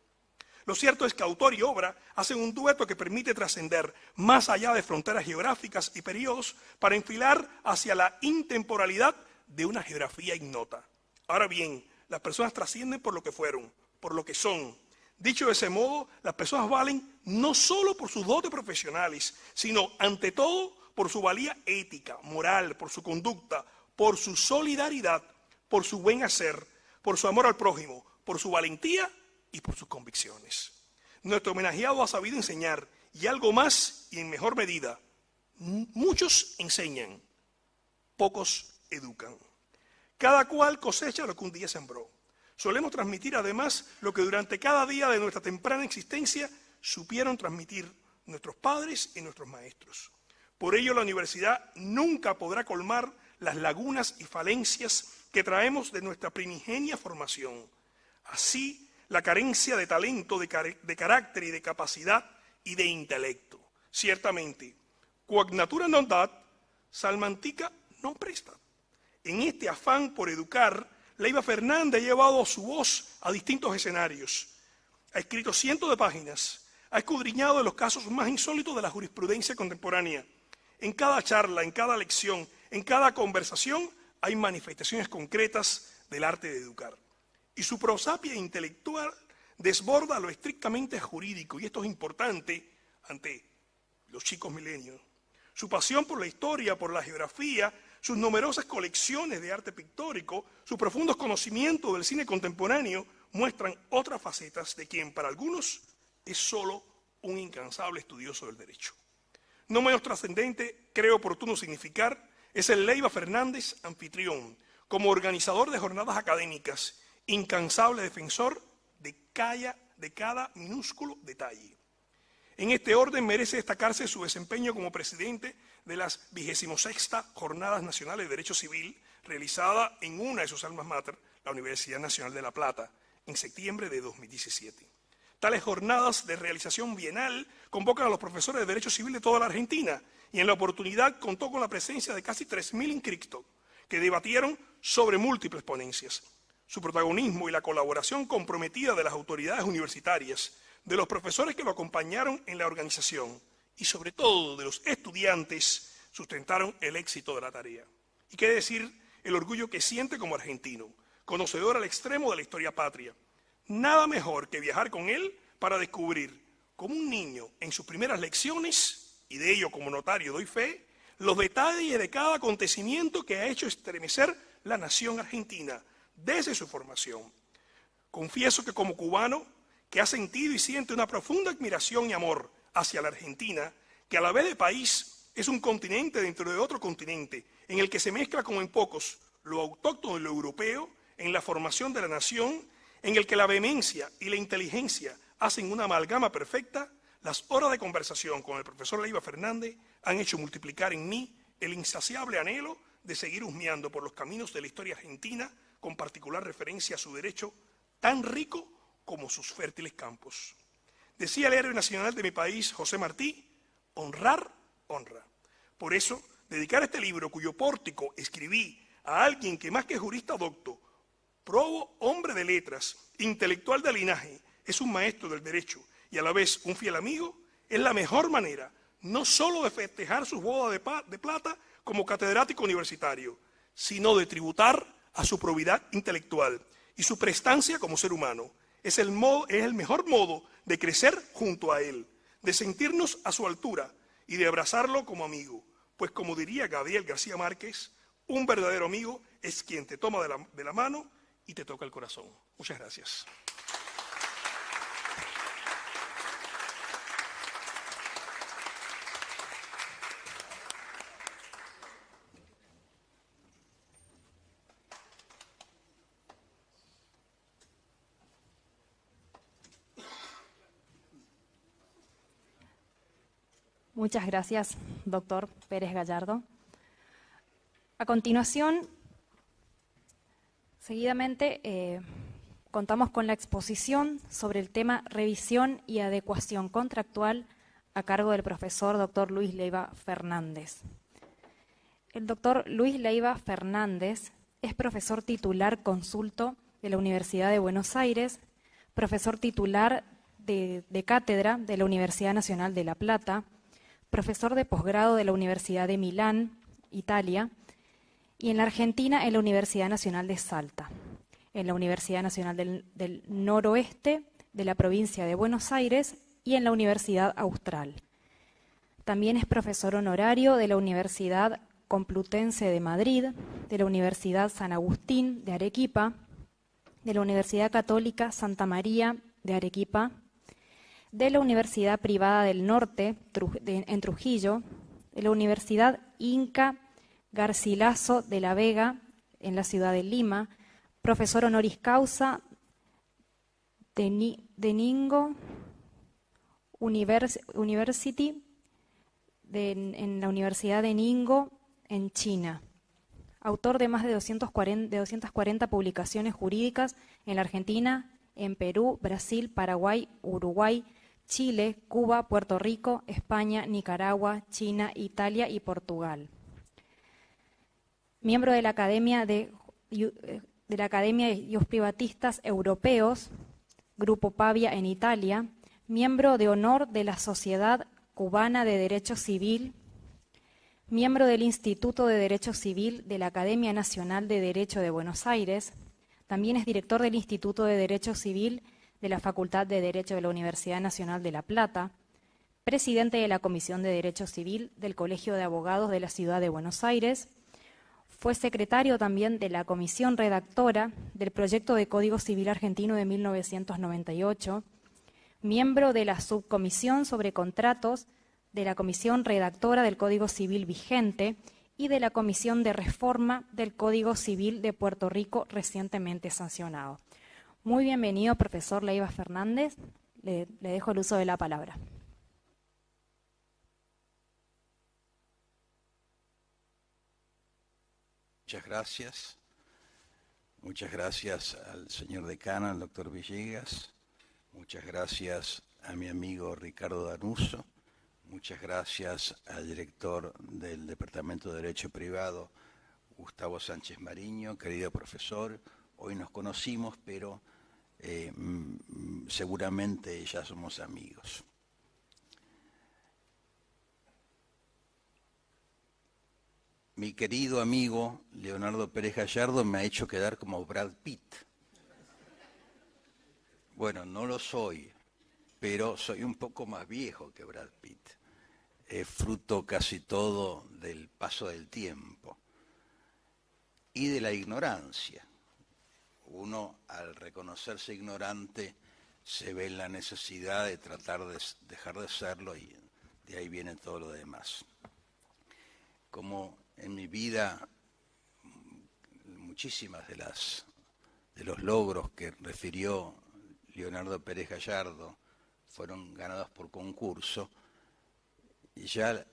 Lo cierto es que autor y obra hacen un dueto que permite trascender más allá de fronteras geográficas y periodos para enfilar hacia la intemporalidad de una geografía ignota. Ahora bien, las personas trascienden por lo que fueron, por lo que son. Dicho de ese modo, las personas valen no solo por sus dotes profesionales, sino ante todo por su valía ética, moral, por su conducta, por su solidaridad, por su buen hacer, por su amor al prójimo, por su valentía y por sus convicciones. Nuestro homenajeado ha sabido enseñar, y algo más y en mejor medida. Muchos enseñan, pocos educan. Cada cual cosecha lo que un día sembró. Solemos transmitir además lo que durante cada día de nuestra temprana existencia supieron transmitir nuestros padres y nuestros maestros. Por ello, la universidad nunca podrá colmar las lagunas y falencias que traemos de nuestra primigenia formación. Así, la carencia de talento, de carácter y de capacidad y de intelecto. Ciertamente, quod natura non dat, salmantica non prestat. En este afán por educar, Leiva Fernández ha llevado su voz a distintos escenarios. Ha escrito cientos de páginas, ha escudriñado los casos más insólitos de la jurisprudencia contemporánea. En cada charla, en cada lección, en cada conversación, hay manifestaciones concretas del arte de educar. Y su prosapia intelectual desborda lo estrictamente jurídico, y esto es importante ante los chicos milenios. Su pasión por la historia, por la geografía, sus numerosas colecciones de arte pictórico, sus profundos conocimientos del cine contemporáneo muestran otras facetas de quien para algunos es solo un incansable estudioso del derecho. No menos trascendente, creo oportuno significar, es el Leiva Fernández anfitrión, como organizador de jornadas académicas, incansable defensor de cada minúsculo detalle. En este orden merece destacarse su desempeño como presidente de las 26ª Jornadas Nacionales de Derecho Civil, realizada en una de sus almas mater, la Universidad Nacional de La Plata, en septiembre de 2017. Tales jornadas de realización bienal convocan a los profesores de Derecho Civil de toda la Argentina y en la oportunidad contó con la presencia de casi 3.000 inscriptos que debatieron sobre múltiples ponencias. Su protagonismo y la colaboración comprometida de las autoridades universitarias, de los profesores que lo acompañaron en la organización y sobre todo de los estudiantes sustentaron el éxito de la tarea. Y qué decir el orgullo que siente como argentino, conocedor al extremo de la historia patria. Nada mejor que viajar con él para descubrir, como un niño en sus primeras lecciones, y de ello como notario doy fe, los detalles de cada acontecimiento que ha hecho estremecer la nación argentina desde su formación. Confieso que como cubano, que ha sentido y siente una profunda admiración y amor hacia la Argentina, que a la vez de país es un continente dentro de otro continente, en el que se mezcla como en pocos lo autóctono y lo europeo, en la formación de la nación, en el que la vehemencia y la inteligencia hacen una amalgama perfecta, las horas de conversación con el profesor Leiva Fernández han hecho multiplicar en mí el insaciable anhelo de seguir husmeando por los caminos de la historia argentina, con particular referencia a su derecho tan rico como sus fértiles campos. Decía el héroe nacional de mi país, José Martí, honrar, honra. Por eso, dedicar este libro, cuyo pórtico escribí a alguien que más que jurista docto, probo hombre de letras, intelectual de linaje, es un maestro del derecho y a la vez un fiel amigo, es la mejor manera, no solo de festejar su boda de plata como catedrático universitario, sino de tributar a su probidad intelectual y su prestancia como ser humano. Es el mejor modo de crecer junto a él, de sentirnos a su altura y de abrazarlo como amigo. Pues como diría Gabriel García Márquez, un verdadero amigo es quien te toma de la mano y te toca el corazón. Muchas gracias. Muchas gracias, doctor Pérez Gallardo. A continuación, seguidamente, contamos con la exposición sobre el tema revisión y adecuación contractual a cargo del profesor doctor Luis Leiva Fernández. El doctor Luis Leiva Fernández es profesor titular consulto de la Universidad de Buenos Aires, profesor titular de cátedra de la Universidad Nacional de La Plata, profesor de posgrado de la Universidad de Milán, Italia, y en la Argentina en la Universidad Nacional de Salta, en la Universidad Nacional del Noroeste de la provincia de Buenos Aires y en la Universidad Austral. También es profesor honorario de la Universidad Complutense de Madrid, de la Universidad San Agustín de Arequipa, de la Universidad Católica Santa María de Arequipa, de la Universidad Privada del Norte en Trujillo, de la Universidad Inca Garcilaso de la Vega en la ciudad de Lima, profesor honoris causa de Ningbo University en la Universidad de Ningbo en China. Autor de más de 240 publicaciones jurídicas en la Argentina, en Perú, Brasil, Paraguay, Uruguay, Chile, Cuba, Puerto Rico, España, Nicaragua, China, Italia y Portugal. Miembro de la Academia de Ius Privatistas Europeos, Grupo Pavia en Italia, miembro de honor de la Sociedad Cubana de Derecho Civil, miembro del Instituto de Derecho Civil de la Academia Nacional de Derecho de Buenos Aires, también es director del Instituto de Derecho Civil de la Facultad de Derecho de la Universidad Nacional de La Plata, presidente de la Comisión de Derecho Civil del Colegio de Abogados de la Ciudad de Buenos Aires, fue secretario también de la Comisión Redactora del Proyecto de Código Civil Argentino de 1998, miembro de la Subcomisión sobre Contratos de la Comisión Redactora del Código Civil vigente y de la Comisión de Reforma del Código Civil de Puerto Rico recientemente sancionado. Muy bienvenido, profesor Leiva Fernández. Le dejo el uso de la palabra. Muchas gracias. Muchas gracias al señor decano, al doctor Villegas. Muchas gracias a mi amigo Ricardo Danuso. Muchas gracias al director del Departamento de Derecho Privado, Gustavo Sánchez Mariño, querido profesor. Hoy nos conocimos, pero seguramente ya somos amigos. Mi querido amigo Leonardo Pérez Gallardo me ha hecho quedar como Brad Pitt. Bueno, no lo soy, pero soy un poco más viejo que Brad Pitt. Es fruto casi todo del paso del tiempo y de la ignorancia. Uno, al reconocerse ignorante, se ve en la necesidad de tratar de dejar de serlo y de ahí viene todo lo demás. Como en mi vida, muchísimas de los logros que refirió Leonardo Pérez Gallardo fueron ganados por concurso, y ya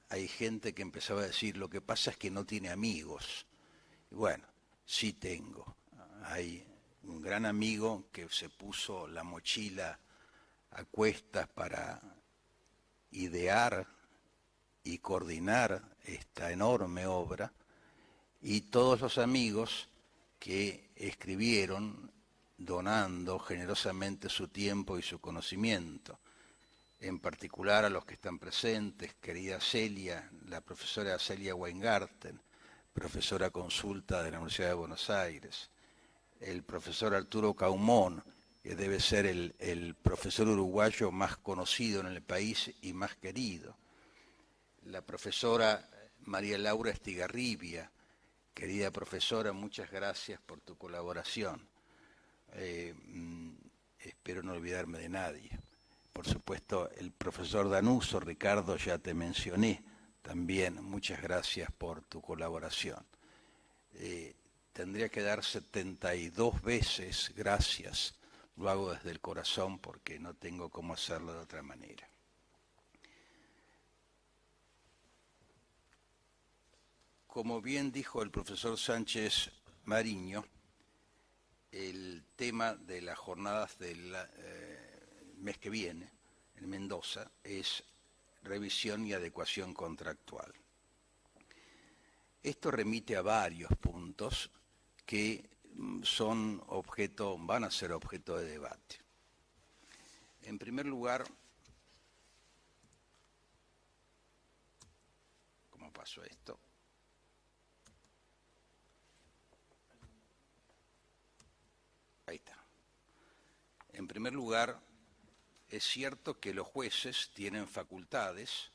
hay gente que empezaba a decir, lo que pasa es que no tiene amigos. Y bueno, sí tengo. Hay un gran amigo que se puso la mochila a cuestas para idear y coordinar esta enorme obra, y todos los amigos que escribieron donando generosamente su tiempo y su conocimiento, en particular a los que están presentes, querida Celia, la profesora Celia Weingarten, profesora consulta de la Universidad de Buenos Aires, el profesor Arturo Caumón, que debe ser el profesor uruguayo más conocido en el país y más querido, la profesora María Laura Estigarribia, querida profesora, muchas gracias por tu colaboración. Espero no olvidarme de nadie. Por supuesto, el profesor Danuso, Ricardo, ya te mencioné también, muchas gracias por tu colaboración. Tendría que dar 72 veces gracias, lo hago desde el corazón porque no tengo cómo hacerlo de otra manera. Como bien dijo el profesor Sánchez Mariño, el tema de las jornadas del mes que viene en Mendoza es revisión y adecuación contractual. Esto remite a varios puntos que van a ser objeto de debate. En primer lugar, ¿cómo pasó esto? Ahí está. En primer lugar, es cierto que los jueces tienen facultades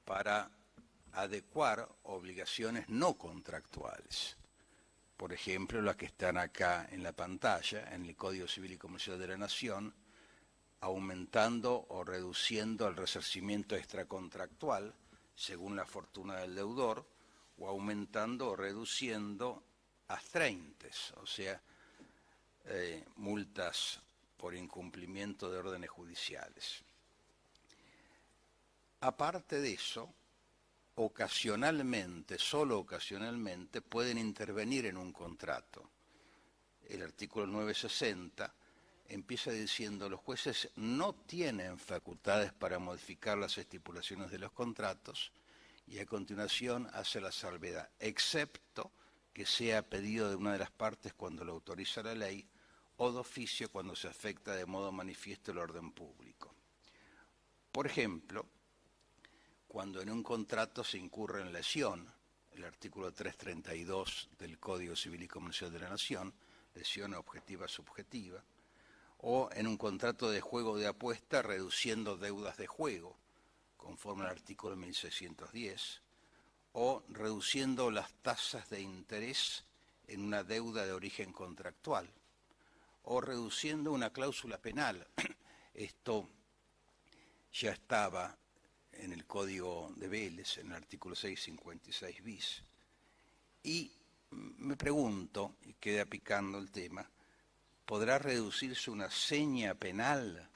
para adecuar obligaciones no contractuales. Por ejemplo, las que están acá en la pantalla, en el Código Civil y Comercial de la Nación, aumentando o reduciendo el resarcimiento extracontractual según la fortuna del deudor, o aumentando o reduciendo astraintes, o sea, multas por incumplimiento de órdenes judiciales. Aparte de eso, ocasionalmente, solo ocasionalmente, pueden intervenir en un contrato. El artículo 960 empieza diciendo: los jueces no tienen facultades para modificar las estipulaciones de los contratos, y a continuación hace la salvedad, excepto que sea pedido de una de las partes cuando lo autoriza la ley, o de oficio cuando se afecta de modo manifiesto el orden público. Por ejemplo, cuando en un contrato se incurre en lesión, el artículo 332 del Código Civil y Comercial de la Nación, lesión objetiva subjetiva, o en un contrato de juego de apuesta reduciendo deudas de juego, conforme al artículo 1610, o reduciendo las tasas de interés en una deuda de origen contractual, o reduciendo una cláusula penal. Esto ya estaba en el Código de Vélez, en el artículo 656 bis. Y me pregunto, y queda picando el tema, ¿podrá reducirse una seña penal?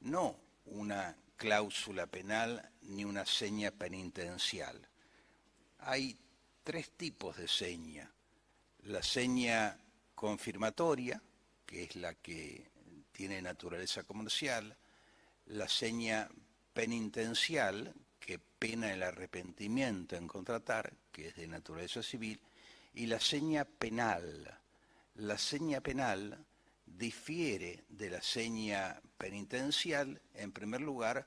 No una cláusula penal ni una seña penitencial. Hay tres tipos de seña. La seña confirmatoria, que es la que tiene naturaleza comercial, la seña penitencial, que pena el arrepentimiento en contratar, que es de naturaleza civil, y la seña penal. La seña penal difiere de la seña penitencial, en primer lugar,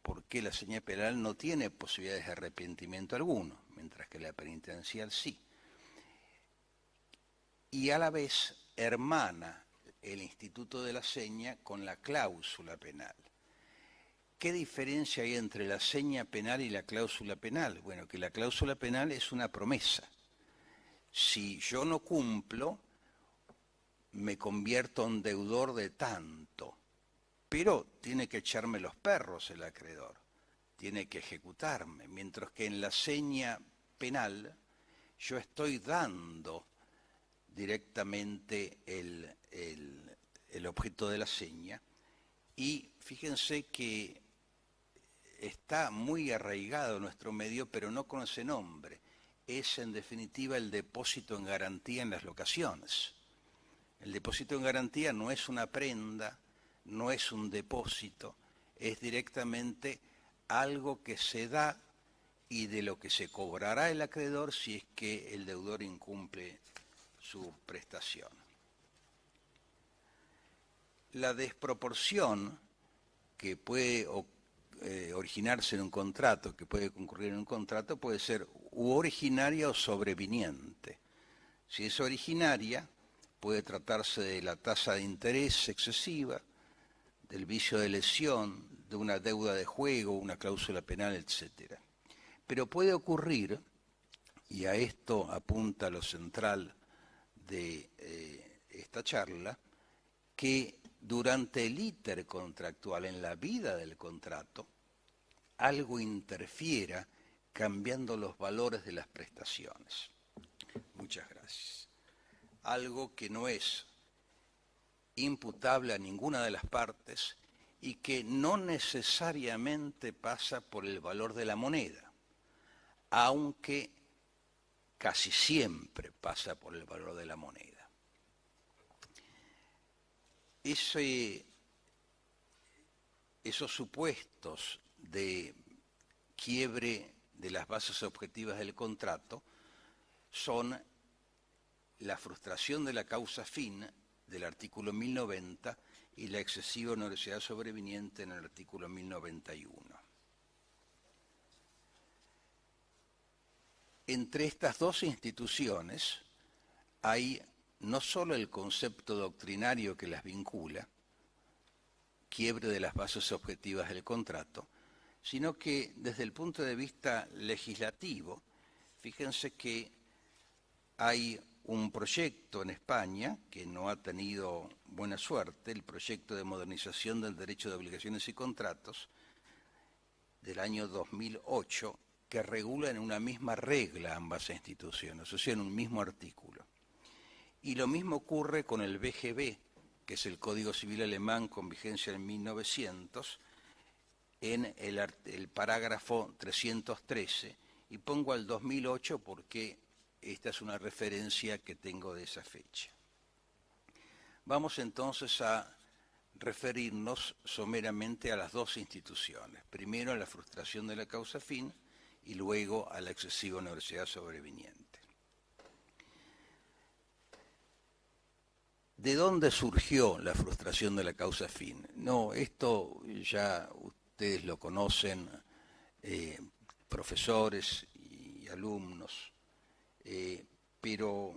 porque la seña penal no tiene posibilidades de arrepentimiento alguno, mientras que la penitencial sí. Y a la vez hermana el instituto de la seña con la cláusula penal. ¿Qué diferencia hay entre la seña penal y la cláusula penal? Bueno, que la cláusula penal es una promesa. Si yo no cumplo, me convierto en deudor de tanto, pero tiene que echarme los perros el acreedor, tiene que ejecutarme, mientras que en la seña penal yo estoy dando directamente el objeto de la seña, y fíjense que está muy arraigado en nuestro medio, pero no con ese nombre. Es en definitiva el depósito en garantía en las locaciones. El depósito en garantía no es una prenda, no es un depósito, es directamente algo que se da y de lo que se cobrará el acreedor si es que el deudor incumple su prestación. La desproporción que puede originarse en un contrato, que puede concurrir en un contrato, puede ser u originaria o sobreviniente. Si es originaria, puede tratarse de la tasa de interés excesiva, del vicio de lesión, de una deuda de juego, una cláusula penal, etc. Pero puede ocurrir, y a esto apunta lo central de esta charla, que durante el íter contractual, en la vida del contrato, algo interfiera cambiando los valores de las prestaciones. Muchas gracias. Algo que no es imputable a ninguna de las partes y que no necesariamente pasa por el valor de la moneda, aunque casi siempre pasa por el valor de la moneda. Esos supuestos de quiebre de las bases objetivas del contrato son la frustración de la causa fin del artículo 1090 y la excesiva onerosidad sobreviniente en el artículo 1091. Entre estas dos instituciones hay no solo el concepto doctrinario que las vincula, quiebre de las bases objetivas del contrato, sino que desde el punto de vista legislativo, fíjense que hay un proyecto en España que no ha tenido buena suerte, el proyecto de modernización del derecho de obligaciones y contratos del año 2008, que regula en una misma regla ambas instituciones, o sea, en un mismo artículo. Y lo mismo ocurre con el BGB, que es el Código Civil alemán con vigencia en 1900, en el parágrafo 313, y pongo al 2008 porque esta es una referencia que tengo de esa fecha. Vamos entonces a referirnos someramente a las dos instituciones. Primero a la frustración de la causa fin y luego a la excesiva onerosidad sobreviniente. ¿De dónde surgió la frustración de la causa fin? No, esto ya ustedes lo conocen, profesores y alumnos, pero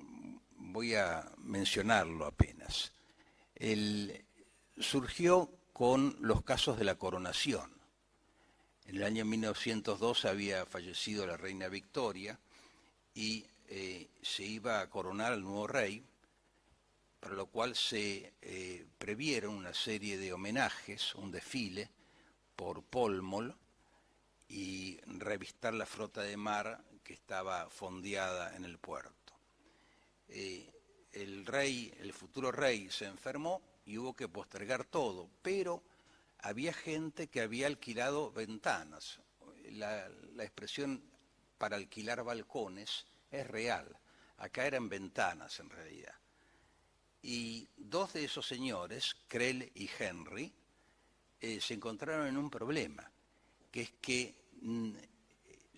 voy a mencionarlo apenas. Surgió con los casos de la coronación. En el año 1902 había fallecido la reina Victoria y se iba a coronar al nuevo rey, para lo cual se previeron una serie de homenajes, un desfile por Pólmol y revistar la flota de mar que estaba fondeada en el puerto. El futuro rey se enfermó y hubo que postergar todo, pero había gente que había alquilado ventanas. La expresión para alquilar balcones es real. Acá eran ventanas en realidad. Y dos de esos señores, Krell y Henry, se encontraron en un problema, que es que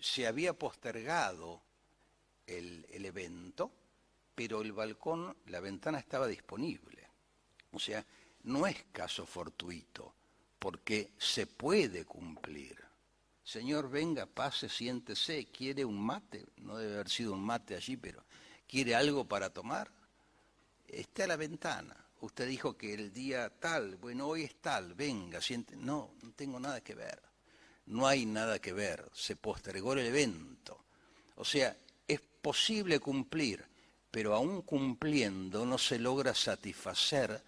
se había postergado el evento, pero el balcón, la ventana estaba disponible. O sea, no es caso fortuito, porque se puede cumplir. Señor, venga, pase, siéntese, ¿quiere un mate? No debe haber sido un mate allí, pero ¿quiere algo para tomar? Está a la ventana. Usted dijo que el día tal, bueno, hoy es tal, venga, siente. No, no tengo nada que ver. No hay nada que ver. Se postergó el evento. O sea, es posible cumplir, pero aún cumpliendo no se logra satisfacer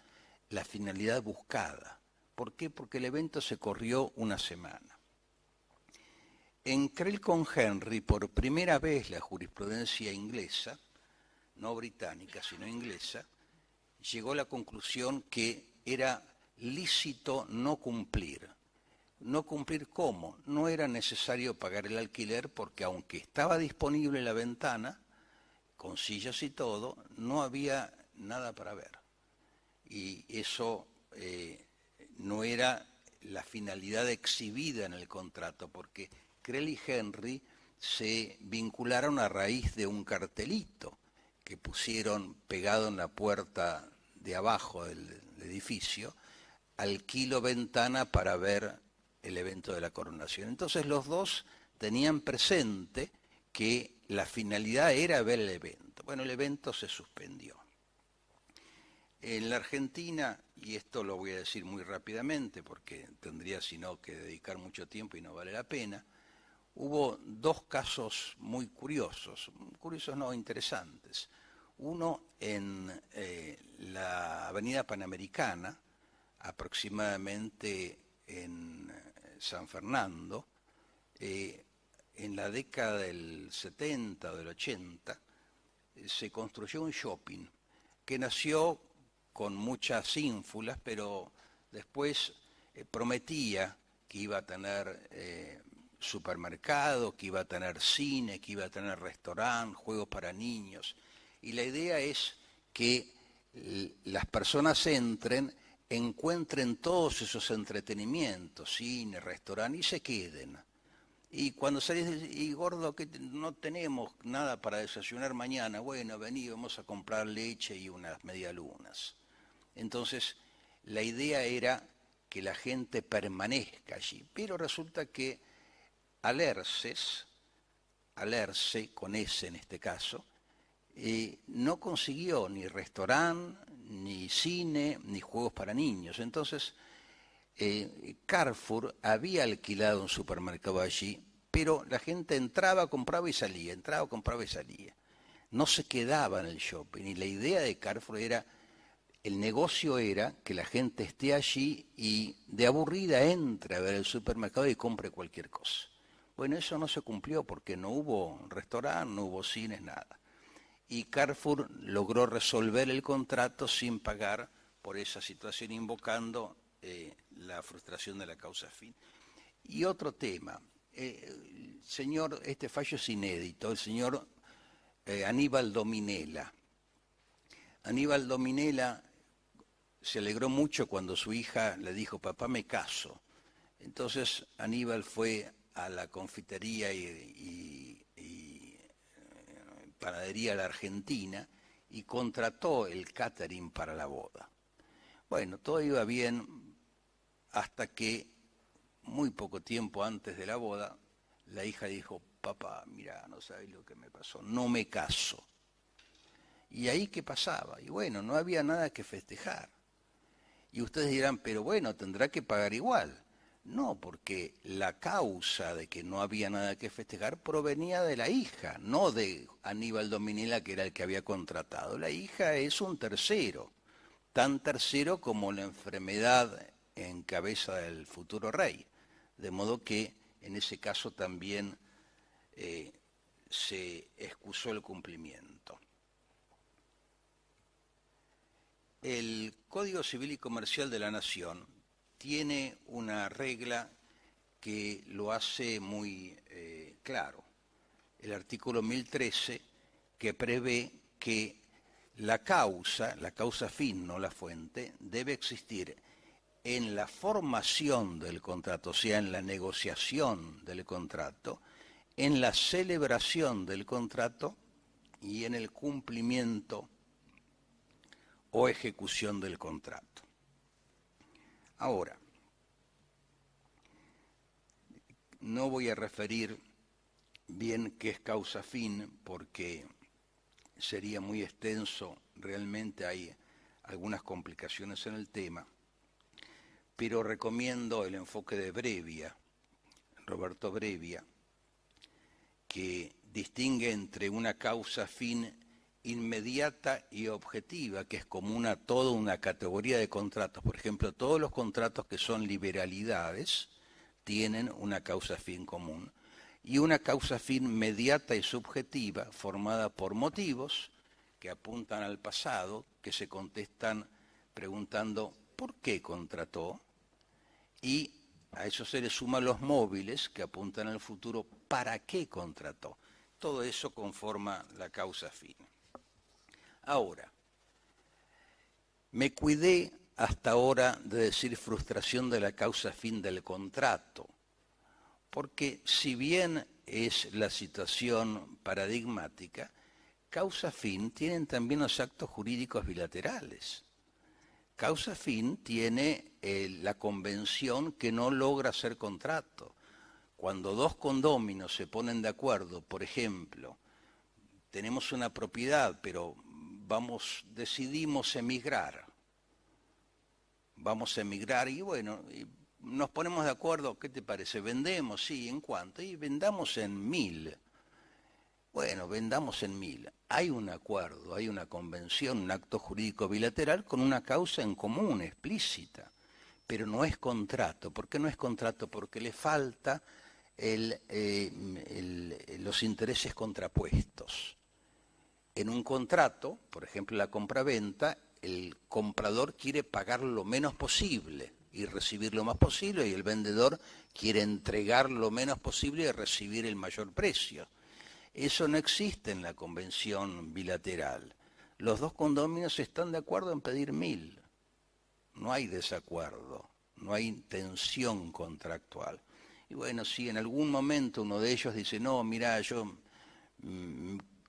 la finalidad buscada. ¿Por qué? Porque el evento se corrió una semana. En Krell con Henry, por primera vez la jurisprudencia inglesa, no británica, sino inglesa, llegó a la conclusión que era lícito no cumplir. ¿No cumplir cómo? No era necesario pagar el alquiler porque aunque estaba disponible la ventana, con sillas y todo, no había nada para ver. Y eso no era la finalidad exhibida en el contrato, porque Krell y Henry se vincularon a raíz de un cartelito que pusieron pegado en la puerta de abajo del edificio, alquilo ventana para ver el evento de la coronación. Entonces los dos tenían presente que la finalidad era ver el evento. Bueno, el evento se suspendió. En la Argentina, y esto lo voy a decir muy rápidamente porque tendría sino que dedicar mucho tiempo y no vale la pena, hubo dos casos muy curiosos no, interesantes. Uno en la Avenida Panamericana, aproximadamente en San Fernando, en la década del 70 o del 80, se construyó un shopping que nació con muchas ínfulas, pero después prometía que iba a tener supermercado, que iba a tener cine, que iba a tener restaurante, juegos para niños. Y la idea es que las personas entren, encuentren todos esos entretenimientos, cine, restaurante, y se queden. Y cuando salís, y gordo, que no tenemos nada para desayunar mañana, bueno, vení, vamos a comprar leche y unas medialunas. Entonces, la idea era que la gente permanezca allí, pero resulta que Alerce, con S en este caso, no consiguió ni restaurante, ni cine, ni juegos para niños. Entonces, Carrefour había alquilado un supermercado allí, pero la gente entraba, compraba y salía, entraba, compraba y salía. No se quedaba en el shopping. Y la idea de Carrefour era, el negocio era que la gente esté allí y de aburrida entre a ver el supermercado y compre cualquier cosa. Bueno, eso no se cumplió porque no hubo restaurante, no hubo cines, nada. Y Carrefour logró resolver el contrato sin pagar por esa situación, invocando la frustración de la causa fin. Y otro tema, señor, este fallo es inédito, el señor Aníbal Dominella. Aníbal Dominella se alegró mucho cuando su hija le dijo, papá, me caso. Entonces Aníbal fue a la confitería y panadería La Argentina y contrató el catering para la boda. Bueno, todo iba bien hasta que muy poco tiempo antes de la boda, la hija dijo, papá, mira, no sabes lo que me pasó, no me caso. ¿Y ahí qué pasaba? Y bueno, no había nada que festejar. Y ustedes dirán, pero bueno, tendrá que pagar igual. No, porque la causa de que no había nada que festejar provenía de la hija, no de Aníbal Dominella, que era el que había contratado. La hija es un tercero, tan tercero como la enfermedad en cabeza del futuro rey. De modo que en ese caso también se excusó el cumplimiento. El Código Civil y Comercial de la Nación tiene una regla que lo hace muy claro. El artículo 1013 que prevé que la causa fin, no la fuente, debe existir en la formación del contrato, o sea, en la negociación del contrato, en la celebración del contrato y en el cumplimiento o ejecución del contrato. Ahora, no voy a referir bien qué es causa fin porque sería muy extenso, realmente hay algunas complicaciones en el tema, pero recomiendo el enfoque de Brevia, Roberto Brevia, que distingue entre una causa fin inmediata y objetiva, que es común a toda una categoría de contratos. Por ejemplo, todos los contratos que son liberalidades tienen una causa fin común. Y una causa fin mediata y subjetiva formada por motivos que apuntan al pasado, que se contestan preguntando ¿por qué contrató? Y a eso se le suman los móviles que apuntan al futuro ¿para qué contrató? Todo eso conforma la causa fin. Ahora, me cuidé hasta ahora de decir frustración de la causa fin del contrato, porque si bien es la situación paradigmática, causa fin tienen también los actos jurídicos bilaterales. Causa fin tiene la convención que no logra ser contrato. Cuando dos condóminos se ponen de acuerdo, por ejemplo, tenemos una propiedad, pero decidimos emigrar. Vamos a emigrar y bueno, nos ponemos de acuerdo, ¿qué te parece? ¿Vendemos? Sí, ¿en cuánto? Y vendamos en 1000. Bueno, vendamos en 1000. Hay un acuerdo, hay una convención, un acto jurídico bilateral con una causa en común, explícita, pero no es contrato. ¿Por qué no es contrato? Porque le falta los intereses contrapuestos. En un contrato, por ejemplo la compraventa, el comprador quiere pagar lo menos posible y recibir lo más posible, y el vendedor quiere entregar lo menos posible y recibir el mayor precio. Eso no existe en la convención bilateral. Los dos condóminos están de acuerdo en pedir 1000. No hay desacuerdo, no hay tensión contractual. Y bueno, si en algún momento uno de ellos dice, no, mira, yo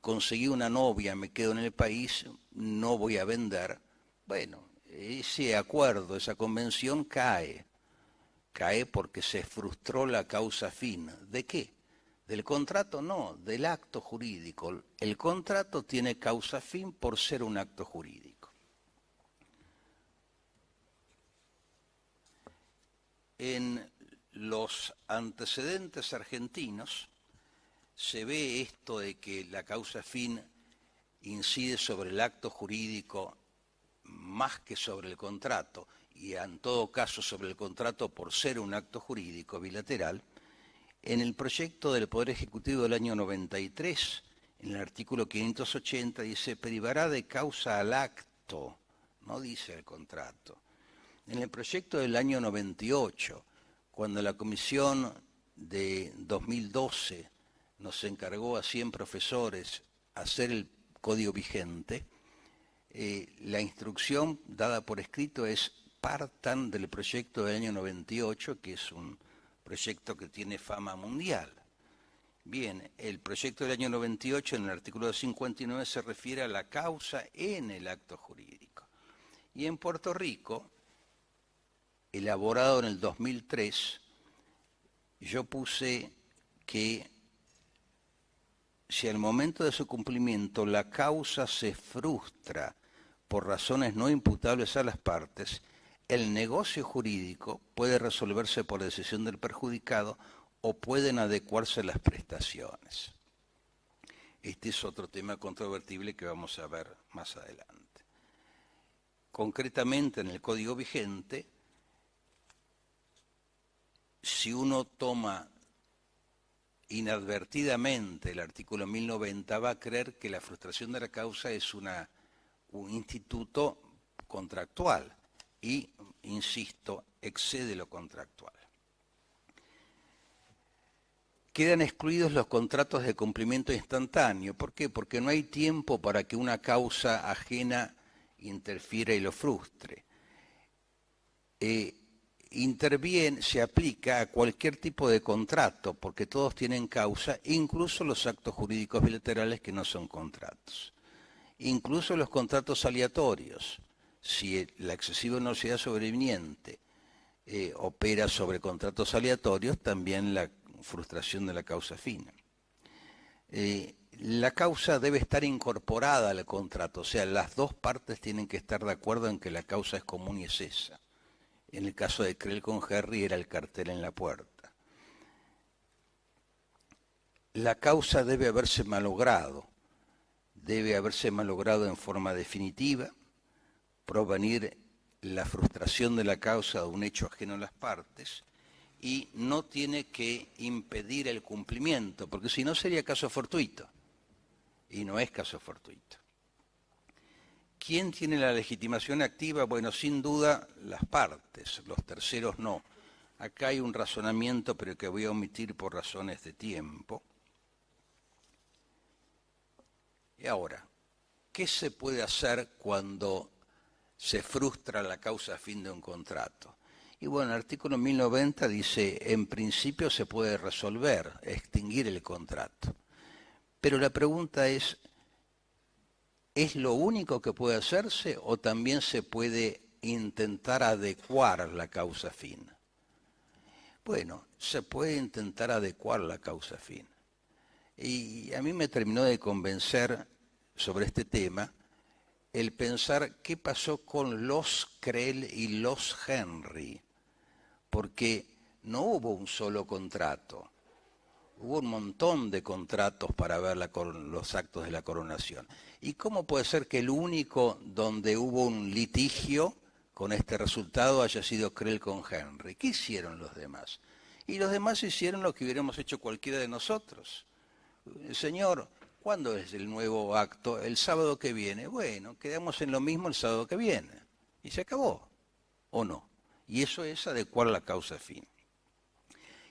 conseguí una novia, me quedo en el país, no voy a vender. Bueno, ese acuerdo, esa convención cae porque se frustró la causa fin. ¿De qué? Del contrato no, del acto jurídico. El contrato tiene causa fin por ser un acto jurídico. En los antecedentes argentinos se ve esto de que la causa fin incide sobre el acto jurídico más que sobre el contrato, y en todo caso sobre el contrato por ser un acto jurídico bilateral. En el proyecto del Poder Ejecutivo del año 93, en el artículo 580, dice, privará de causa al acto, no dice el contrato. En el proyecto del año 98, cuando la comisión de 2012 nos encargó a 100 profesores hacer el código vigente, la instrucción dada por escrito es partan del proyecto del año 98, que es un proyecto que tiene fama mundial. Bien, el proyecto del año 98, en el artículo 59, se refiere a la causa en el acto jurídico. Y en Puerto Rico, elaborado en el 2003, yo puse que si al momento de su cumplimiento la causa se frustra por razones no imputables a las partes, el negocio jurídico puede resolverse por decisión del perjudicado o pueden adecuarse las prestaciones. Este es otro tema controvertible que vamos a ver más adelante. Concretamente, en el Código vigente, si uno toma inadvertidamente el artículo 1090, va a creer que la frustración de la causa es un instituto contractual y, insisto, excede lo contractual. Quedan excluidos los contratos de cumplimiento instantáneo. ¿Por qué? Porque no hay tiempo para que una causa ajena interfiera y lo frustre. Se aplica a cualquier tipo de contrato, porque todos tienen causa, incluso los actos jurídicos bilaterales que no son contratos. Incluso los contratos aleatorios. Si la excesiva nocividad sobreviniente opera sobre contratos aleatorios, también la frustración de la causa fina. La causa debe estar incorporada al contrato, o sea, las dos partes tienen que estar de acuerdo en que la causa es común y es esa. En el caso de Creel con Henry era el cartel en la puerta. La causa debe haberse malogrado en forma definitiva, provenir la frustración de la causa de un hecho ajeno a las partes, y no tiene que impedir el cumplimiento, porque si no sería caso fortuito, y no es caso fortuito. ¿Quién tiene la legitimación activa? Bueno, sin duda las partes, los terceros no. Acá hay un razonamiento, pero que voy a omitir por razones de tiempo. Y ahora, ¿qué se puede hacer cuando se frustra la causa a fin de un contrato? Y bueno, el artículo 1090 dice, en principio se puede resolver, extinguir el contrato. Pero la pregunta ¿es lo único que puede hacerse o también se puede intentar adecuar la causa fin? Bueno, se puede intentar adecuar la causa fin. Y a mí me terminó de convencer sobre este tema el pensar qué pasó con los Creel y los Henry, porque no hubo un solo contrato, hubo un montón de contratos para ver los actos de la coronación. ¿Y cómo puede ser que el único donde hubo un litigio con este resultado haya sido Creel con Henry? ¿Qué hicieron los demás? Y los demás hicieron lo que hubiéramos hecho cualquiera de nosotros. Señor, ¿cuándo es el nuevo acto? El sábado que viene. Bueno, quedamos en lo mismo el sábado que viene. Y se acabó. ¿O no? Y eso es adecuar la causa fin.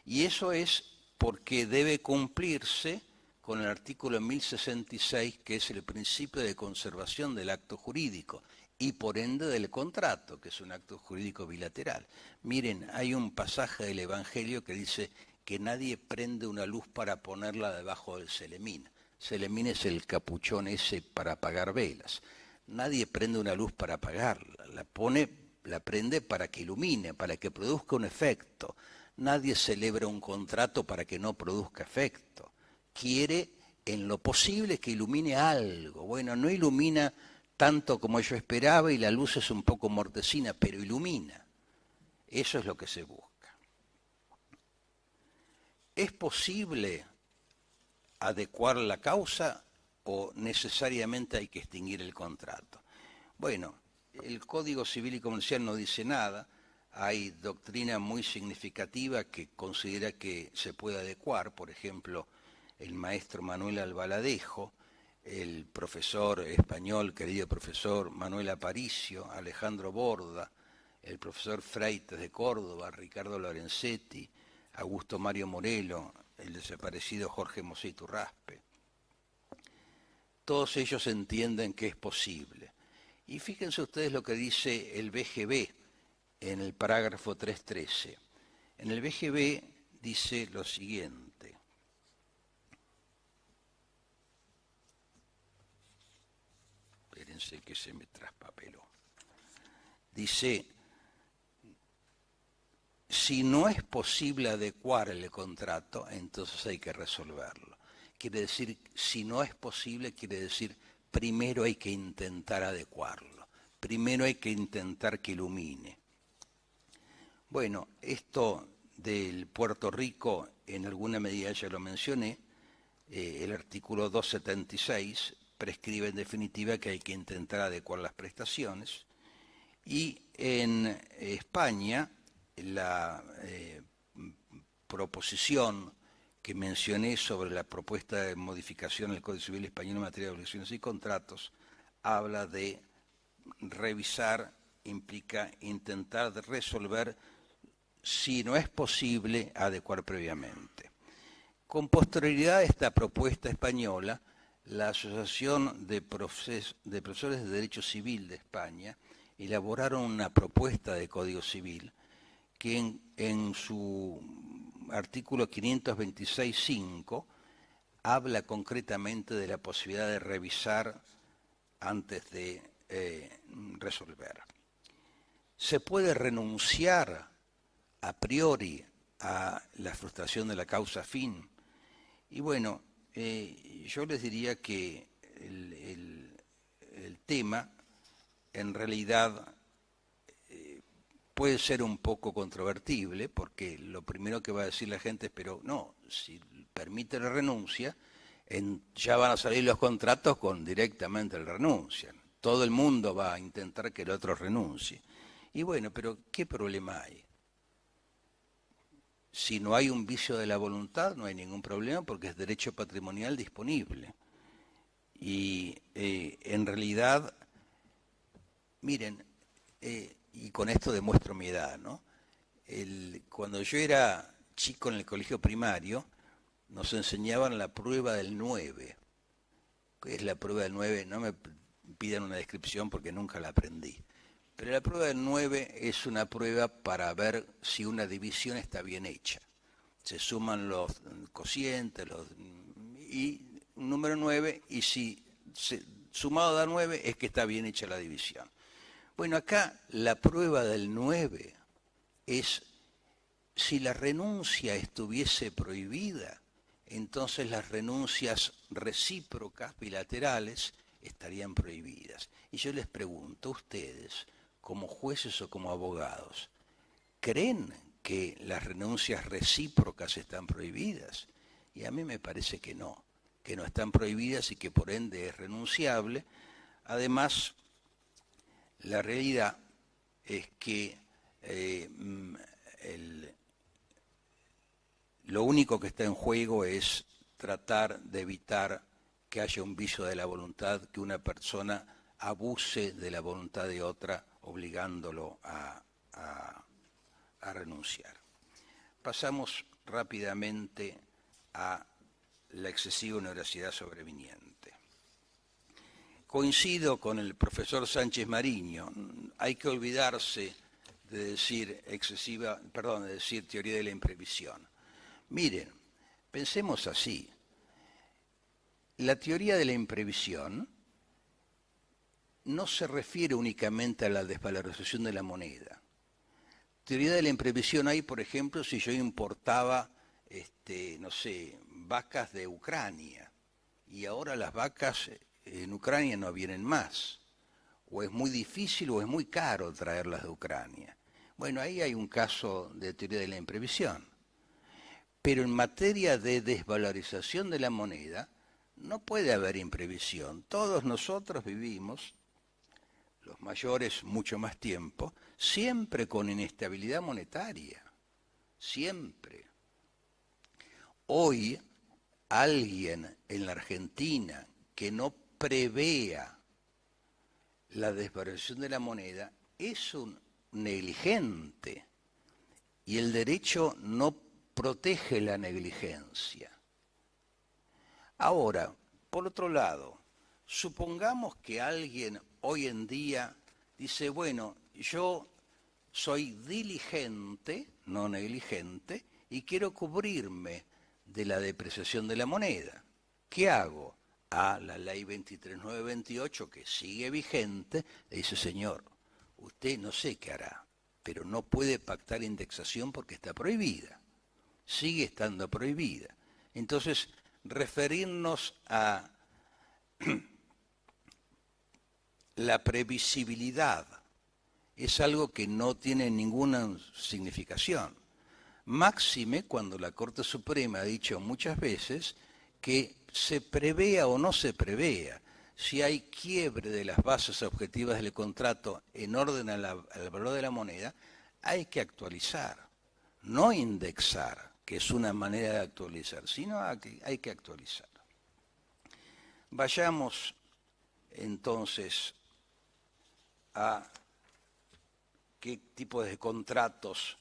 Y eso es porque debe cumplirse con el artículo 1066, que es el principio de conservación del acto jurídico, y por ende del contrato, que es un acto jurídico bilateral. Miren, hay un pasaje del Evangelio que dice que nadie prende una luz para ponerla debajo del selemín. Selemín es el capuchón ese para apagar velas. Nadie prende una luz para apagarla, la prende para que ilumine, para que produzca un efecto. Nadie celebra un contrato para que no produzca efecto. Quiere, en lo posible, que ilumine algo. Bueno, no ilumina tanto como yo esperaba y la luz es un poco mortecina, pero ilumina. Eso es lo que se busca. ¿Es posible adecuar la causa o necesariamente hay que extinguir el contrato? Bueno, el Código Civil y Comercial no dice nada. Hay doctrina muy significativa que considera que se puede adecuar, por ejemplo, el maestro Manuel Albaladejo, el profesor español, querido profesor Manuel Aparicio, Alejandro Borda, el profesor Freites de Córdoba, Ricardo Lorenzetti, Augusto Mario Morelo, el desaparecido Jorge Mosé Iturraspe. Todos ellos entienden que es posible. Y fíjense ustedes lo que dice el BGB en el parágrafo 313. En el BGB dice lo siguiente. Espérense que se me traspapeló. Dice, si no es posible adecuar el contrato, entonces hay que resolverlo. Quiere decir, si no es posible, quiere decir, primero hay que intentar adecuarlo. Primero hay que intentar que ilumine. Bueno, esto del Puerto Rico, en alguna medida ya lo mencioné, el artículo 276 prescribe en definitiva que hay que intentar adecuar las prestaciones, y en España la proposición que mencioné sobre la propuesta de modificación del Código Civil Español en materia de obligaciones y contratos habla de revisar, implica intentar resolver, si no es posible, adecuar previamente. Con posterioridad a esta propuesta española, la Asociación de Profesores de Derecho Civil de España elaboraron una propuesta de Código Civil que en su artículo 526.5 habla concretamente de la posibilidad de revisar antes de resolver. Se puede renunciar a priori a la frustración de la causa fin. Y bueno, yo les diría que el tema en realidad puede ser un poco controvertible, porque lo primero que va a decir la gente es, pero no, si permite la renuncia, ya van a salir los contratos con directamente el renuncian. Todo el mundo va a intentar que el otro renuncie. Y bueno, pero ¿qué problema hay? Si no hay un vicio de la voluntad, no hay ningún problema porque es derecho patrimonial disponible. Y en realidad, miren, y con esto demuestro mi edad, ¿no? Cuando yo era chico en el colegio primario, nos enseñaban la prueba del 9. ¿Qué es la prueba del 9? No me pidan una descripción porque nunca la aprendí. Pero la prueba del 9 es una prueba para ver si una división está bien hecha. Se suman los cocientes y un número 9, y si sumado da 9 es que está bien hecha la división. Bueno, acá la prueba del 9 es si la renuncia estuviese prohibida, entonces las renuncias recíprocas, bilaterales, estarían prohibidas. Y yo les pregunto a ustedes, como jueces o como abogados, ¿creen que las renuncias recíprocas están prohibidas? Y a mí me parece que no están prohibidas y que por ende es renunciable. Además, la realidad es que lo único que está en juego es tratar de evitar que haya un vicio de la voluntad, que una persona abuse de la voluntad de otra, obligándolo a renunciar. Pasamos rápidamente a la excesiva onerosidad sobreviniente. Coincido con el profesor Sánchez Mariño, hay que olvidarse de decir de decir teoría de la imprevisión. Miren, pensemos así. La teoría de la imprevisión no se refiere únicamente a la desvalorización de la moneda. Teoría de la imprevisión hay, por ejemplo, si yo importaba, vacas de Ucrania, y ahora las vacas en Ucrania no vienen más, o es muy difícil o es muy caro traerlas de Ucrania. Bueno, ahí hay un caso de teoría de la imprevisión. Pero en materia de desvalorización de la moneda, no puede haber imprevisión. Todos nosotros vivimos, los mayores mucho más tiempo, siempre con inestabilidad monetaria, siempre. Hoy, alguien en la Argentina que no prevea la desvalorización de la moneda es un negligente, y el derecho no protege la negligencia. Ahora, por otro lado, supongamos que alguien hoy en día dice, bueno, yo soy diligente, no negligente, y quiero cubrirme de la depreciación de la moneda. ¿Qué hago? A la ley 23.928, que sigue vigente, le dice, señor, usted no sé qué hará, pero no puede pactar indexación porque está prohibida. Sigue estando prohibida. Entonces, referirnos a la previsibilidad es algo que no tiene ninguna significación. Máxime cuando la Corte Suprema ha dicho muchas veces que se prevea o no se prevea. Si hay quiebre de las bases objetivas del contrato en orden al valor de la moneda, hay que actualizar, no indexar, que es una manera de actualizar, sino hay que actualizar. Vayamos entonces a qué tipo de contratos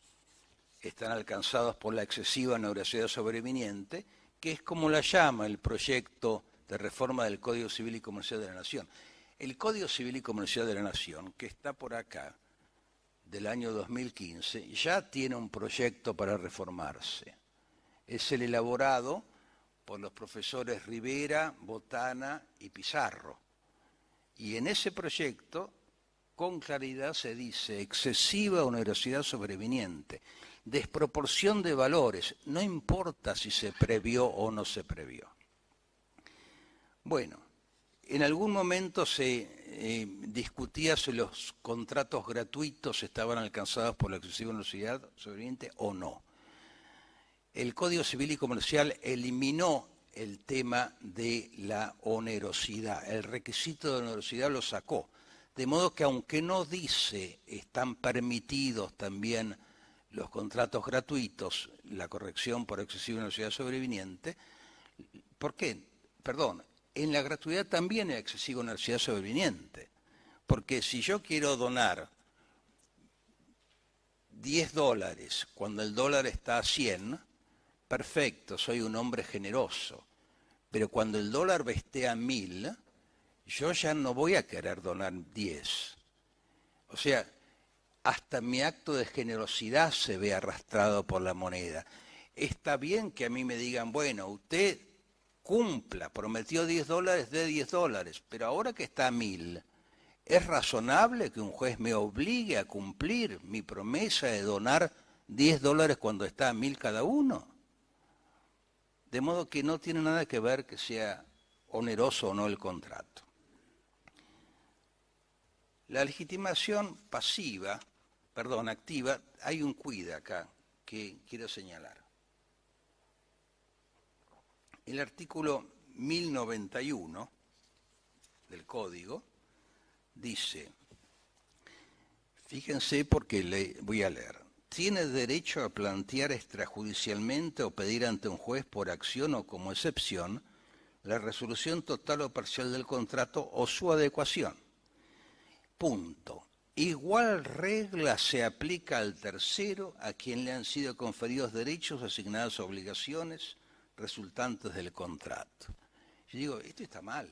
están alcanzados por la excesiva onerosidad sobreviniente, que es como la llama el proyecto de reforma del Código Civil y Comercial de la Nación. El Código Civil y Comercial de la Nación, que está por acá, del año 2015, ya tiene un proyecto para reformarse. Es el elaborado por los profesores Rivera, Botana y Pizarro. Y en ese proyecto, con claridad se dice, excesiva onerosidad sobreviniente, desproporción de valores, no importa si se previó o no se previó. Bueno, en algún momento se discutía si los contratos gratuitos estaban alcanzados por la excesiva onerosidad sobreviniente o no. El Código Civil y Comercial eliminó el tema de la onerosidad, el requisito de onerosidad lo sacó, de modo que aunque no dice están permitidos también los contratos gratuitos, la corrección por excesiva onerosidad sobreviniente, ¿por qué? Perdón, en la gratuidad también hay excesiva onerosidad sobreviniente, porque si yo quiero donar $10 cuando el dólar está a 100, perfecto, soy un hombre generoso, pero cuando el dólar esté a 1000, yo ya no voy a querer donar 10. O sea, hasta mi acto de generosidad se ve arrastrado por la moneda. Está bien que a mí me digan, bueno, usted cumpla, prometió $10, dé $10, pero ahora que está a 1000, ¿es razonable que un juez me obligue a cumplir mi promesa de donar $10 cuando está a 1000 cada uno? De modo que no tiene nada que ver que sea oneroso o no el contrato. La legitimación activa, hay un cuida acá que quiero señalar. El artículo 1091 del Código dice, fíjense porque voy a leer, tiene derecho a plantear extrajudicialmente o pedir ante un juez por acción o como excepción la resolución total o parcial del contrato o su adecuación. Punto. Igual regla se aplica al tercero a quien le han sido conferidos derechos, asignadas obligaciones resultantes del contrato. Yo digo, esto está mal.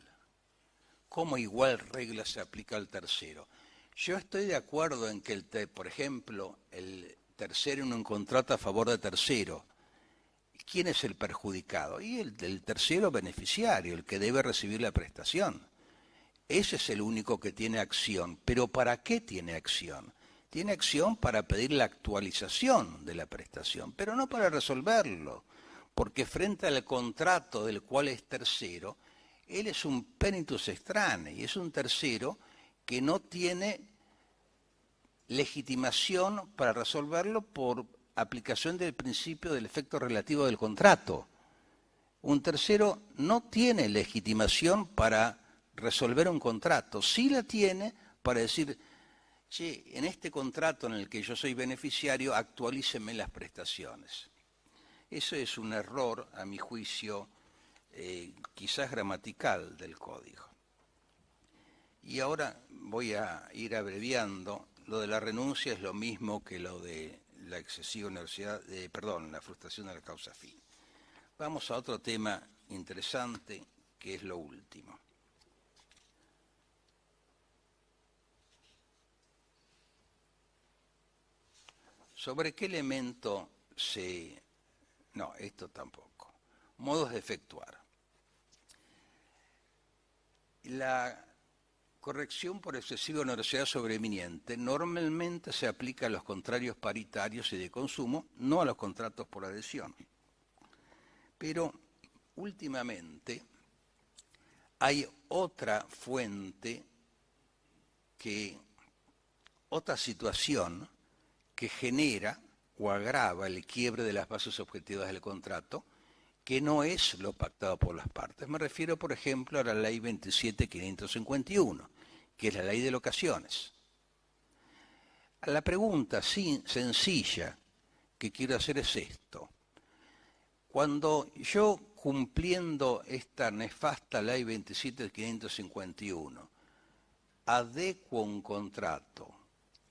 ¿Cómo igual regla se aplica al tercero? Yo estoy de acuerdo en que, por ejemplo, el tercero en un contrato a favor de tercero, ¿quién es el perjudicado? Y el tercero beneficiario, el que debe recibir la prestación. Ese es el único que tiene acción. ¿Pero para qué tiene acción? Tiene acción para pedir la actualización de la prestación, pero no para resolverlo, porque frente al contrato del cual es tercero, él es un penitus extraneus, y es un tercero que no tiene legitimación para resolverlo por aplicación del principio del efecto relativo del contrato. Un tercero no tiene legitimación para resolver un contrato, sí la tiene para decir, che, en este contrato en el que yo soy beneficiario, actualíceme las prestaciones. Eso es un error, a mi juicio, quizás gramatical del código. Y ahora voy a ir abreviando. Lo de la renuncia es lo mismo que lo de la excesiva onerosidad, la frustración de la causa fin. Vamos a otro tema interesante, que es lo último. ¿Sobre qué elemento se...? No, esto tampoco. Modos de efectuar. La corrección por excesiva onerosidad sobreviniente normalmente se aplica a los contrarios paritarios y de consumo, no a los contratos por adhesión. Pero últimamente hay otra fuente, otra situación que genera o agrava el quiebre de las bases objetivas del contrato, que no es lo pactado por las partes. Me refiero, por ejemplo, a la Ley 27.551, que es la Ley de Locaciones. La pregunta sencilla que quiero hacer es esto. Cuando yo, cumpliendo esta nefasta Ley 27.551, adecuo un contrato,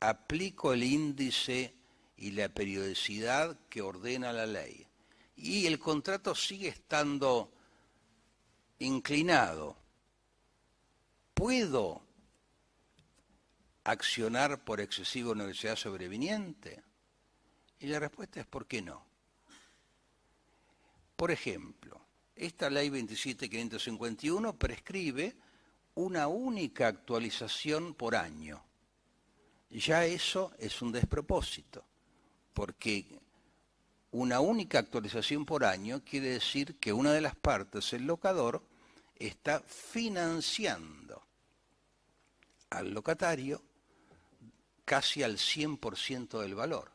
aplico el índice y la periodicidad que ordena la ley, y el contrato sigue estando inclinado, ¿puedo accionar por excesiva onerosidad sobreviniente? Y la respuesta es ¿por qué no? Por ejemplo, esta ley 27.551 prescribe una única actualización por año. Ya eso es un despropósito, porque una única actualización por año quiere decir que una de las partes, el locador, está financiando al locatario casi al 100% del valor,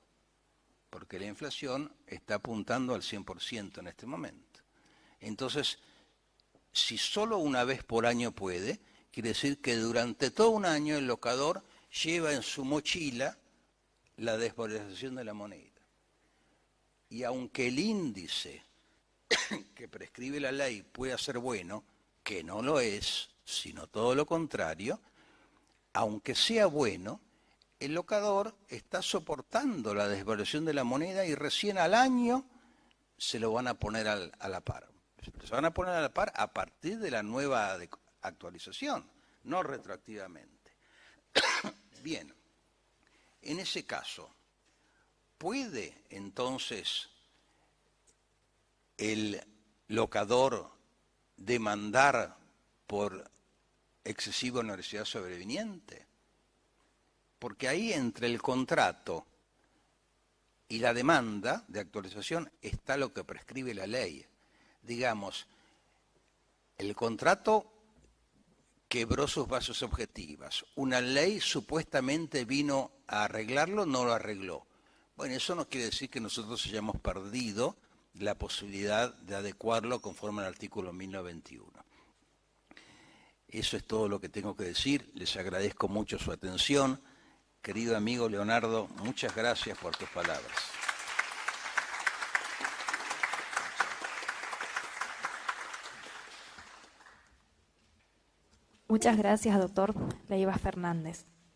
porque la inflación está apuntando al 100% en este momento. Entonces, si solo una vez por año puede, quiere decir que durante todo un año el locador lleva en su mochila la desvalorización de la moneda. Y aunque el índice que prescribe la ley pueda ser bueno, que no lo es, sino todo lo contrario, aunque sea bueno, el locador está soportando la desvalorización de la moneda y recién al año se lo van a poner a la par. Se van a poner a la par a partir de la nueva actualización, no retroactivamente. Bien, en ese caso, ¿puede entonces el locador demandar por excesiva onerosidad sobreviniente? Porque ahí entre el contrato y la demanda de actualización está lo que prescribe la ley. Digamos, el contrato quebró sus bases objetivas. Una ley supuestamente vino a arreglarlo, no lo arregló. Bueno, eso no quiere decir que nosotros hayamos perdido la posibilidad de adecuarlo conforme al artículo 1091. Eso es todo lo que tengo que decir. Les agradezco mucho su atención. Querido amigo Leonardo, muchas gracias por tus palabras. Muchas gracias, doctor Leiva Fernández.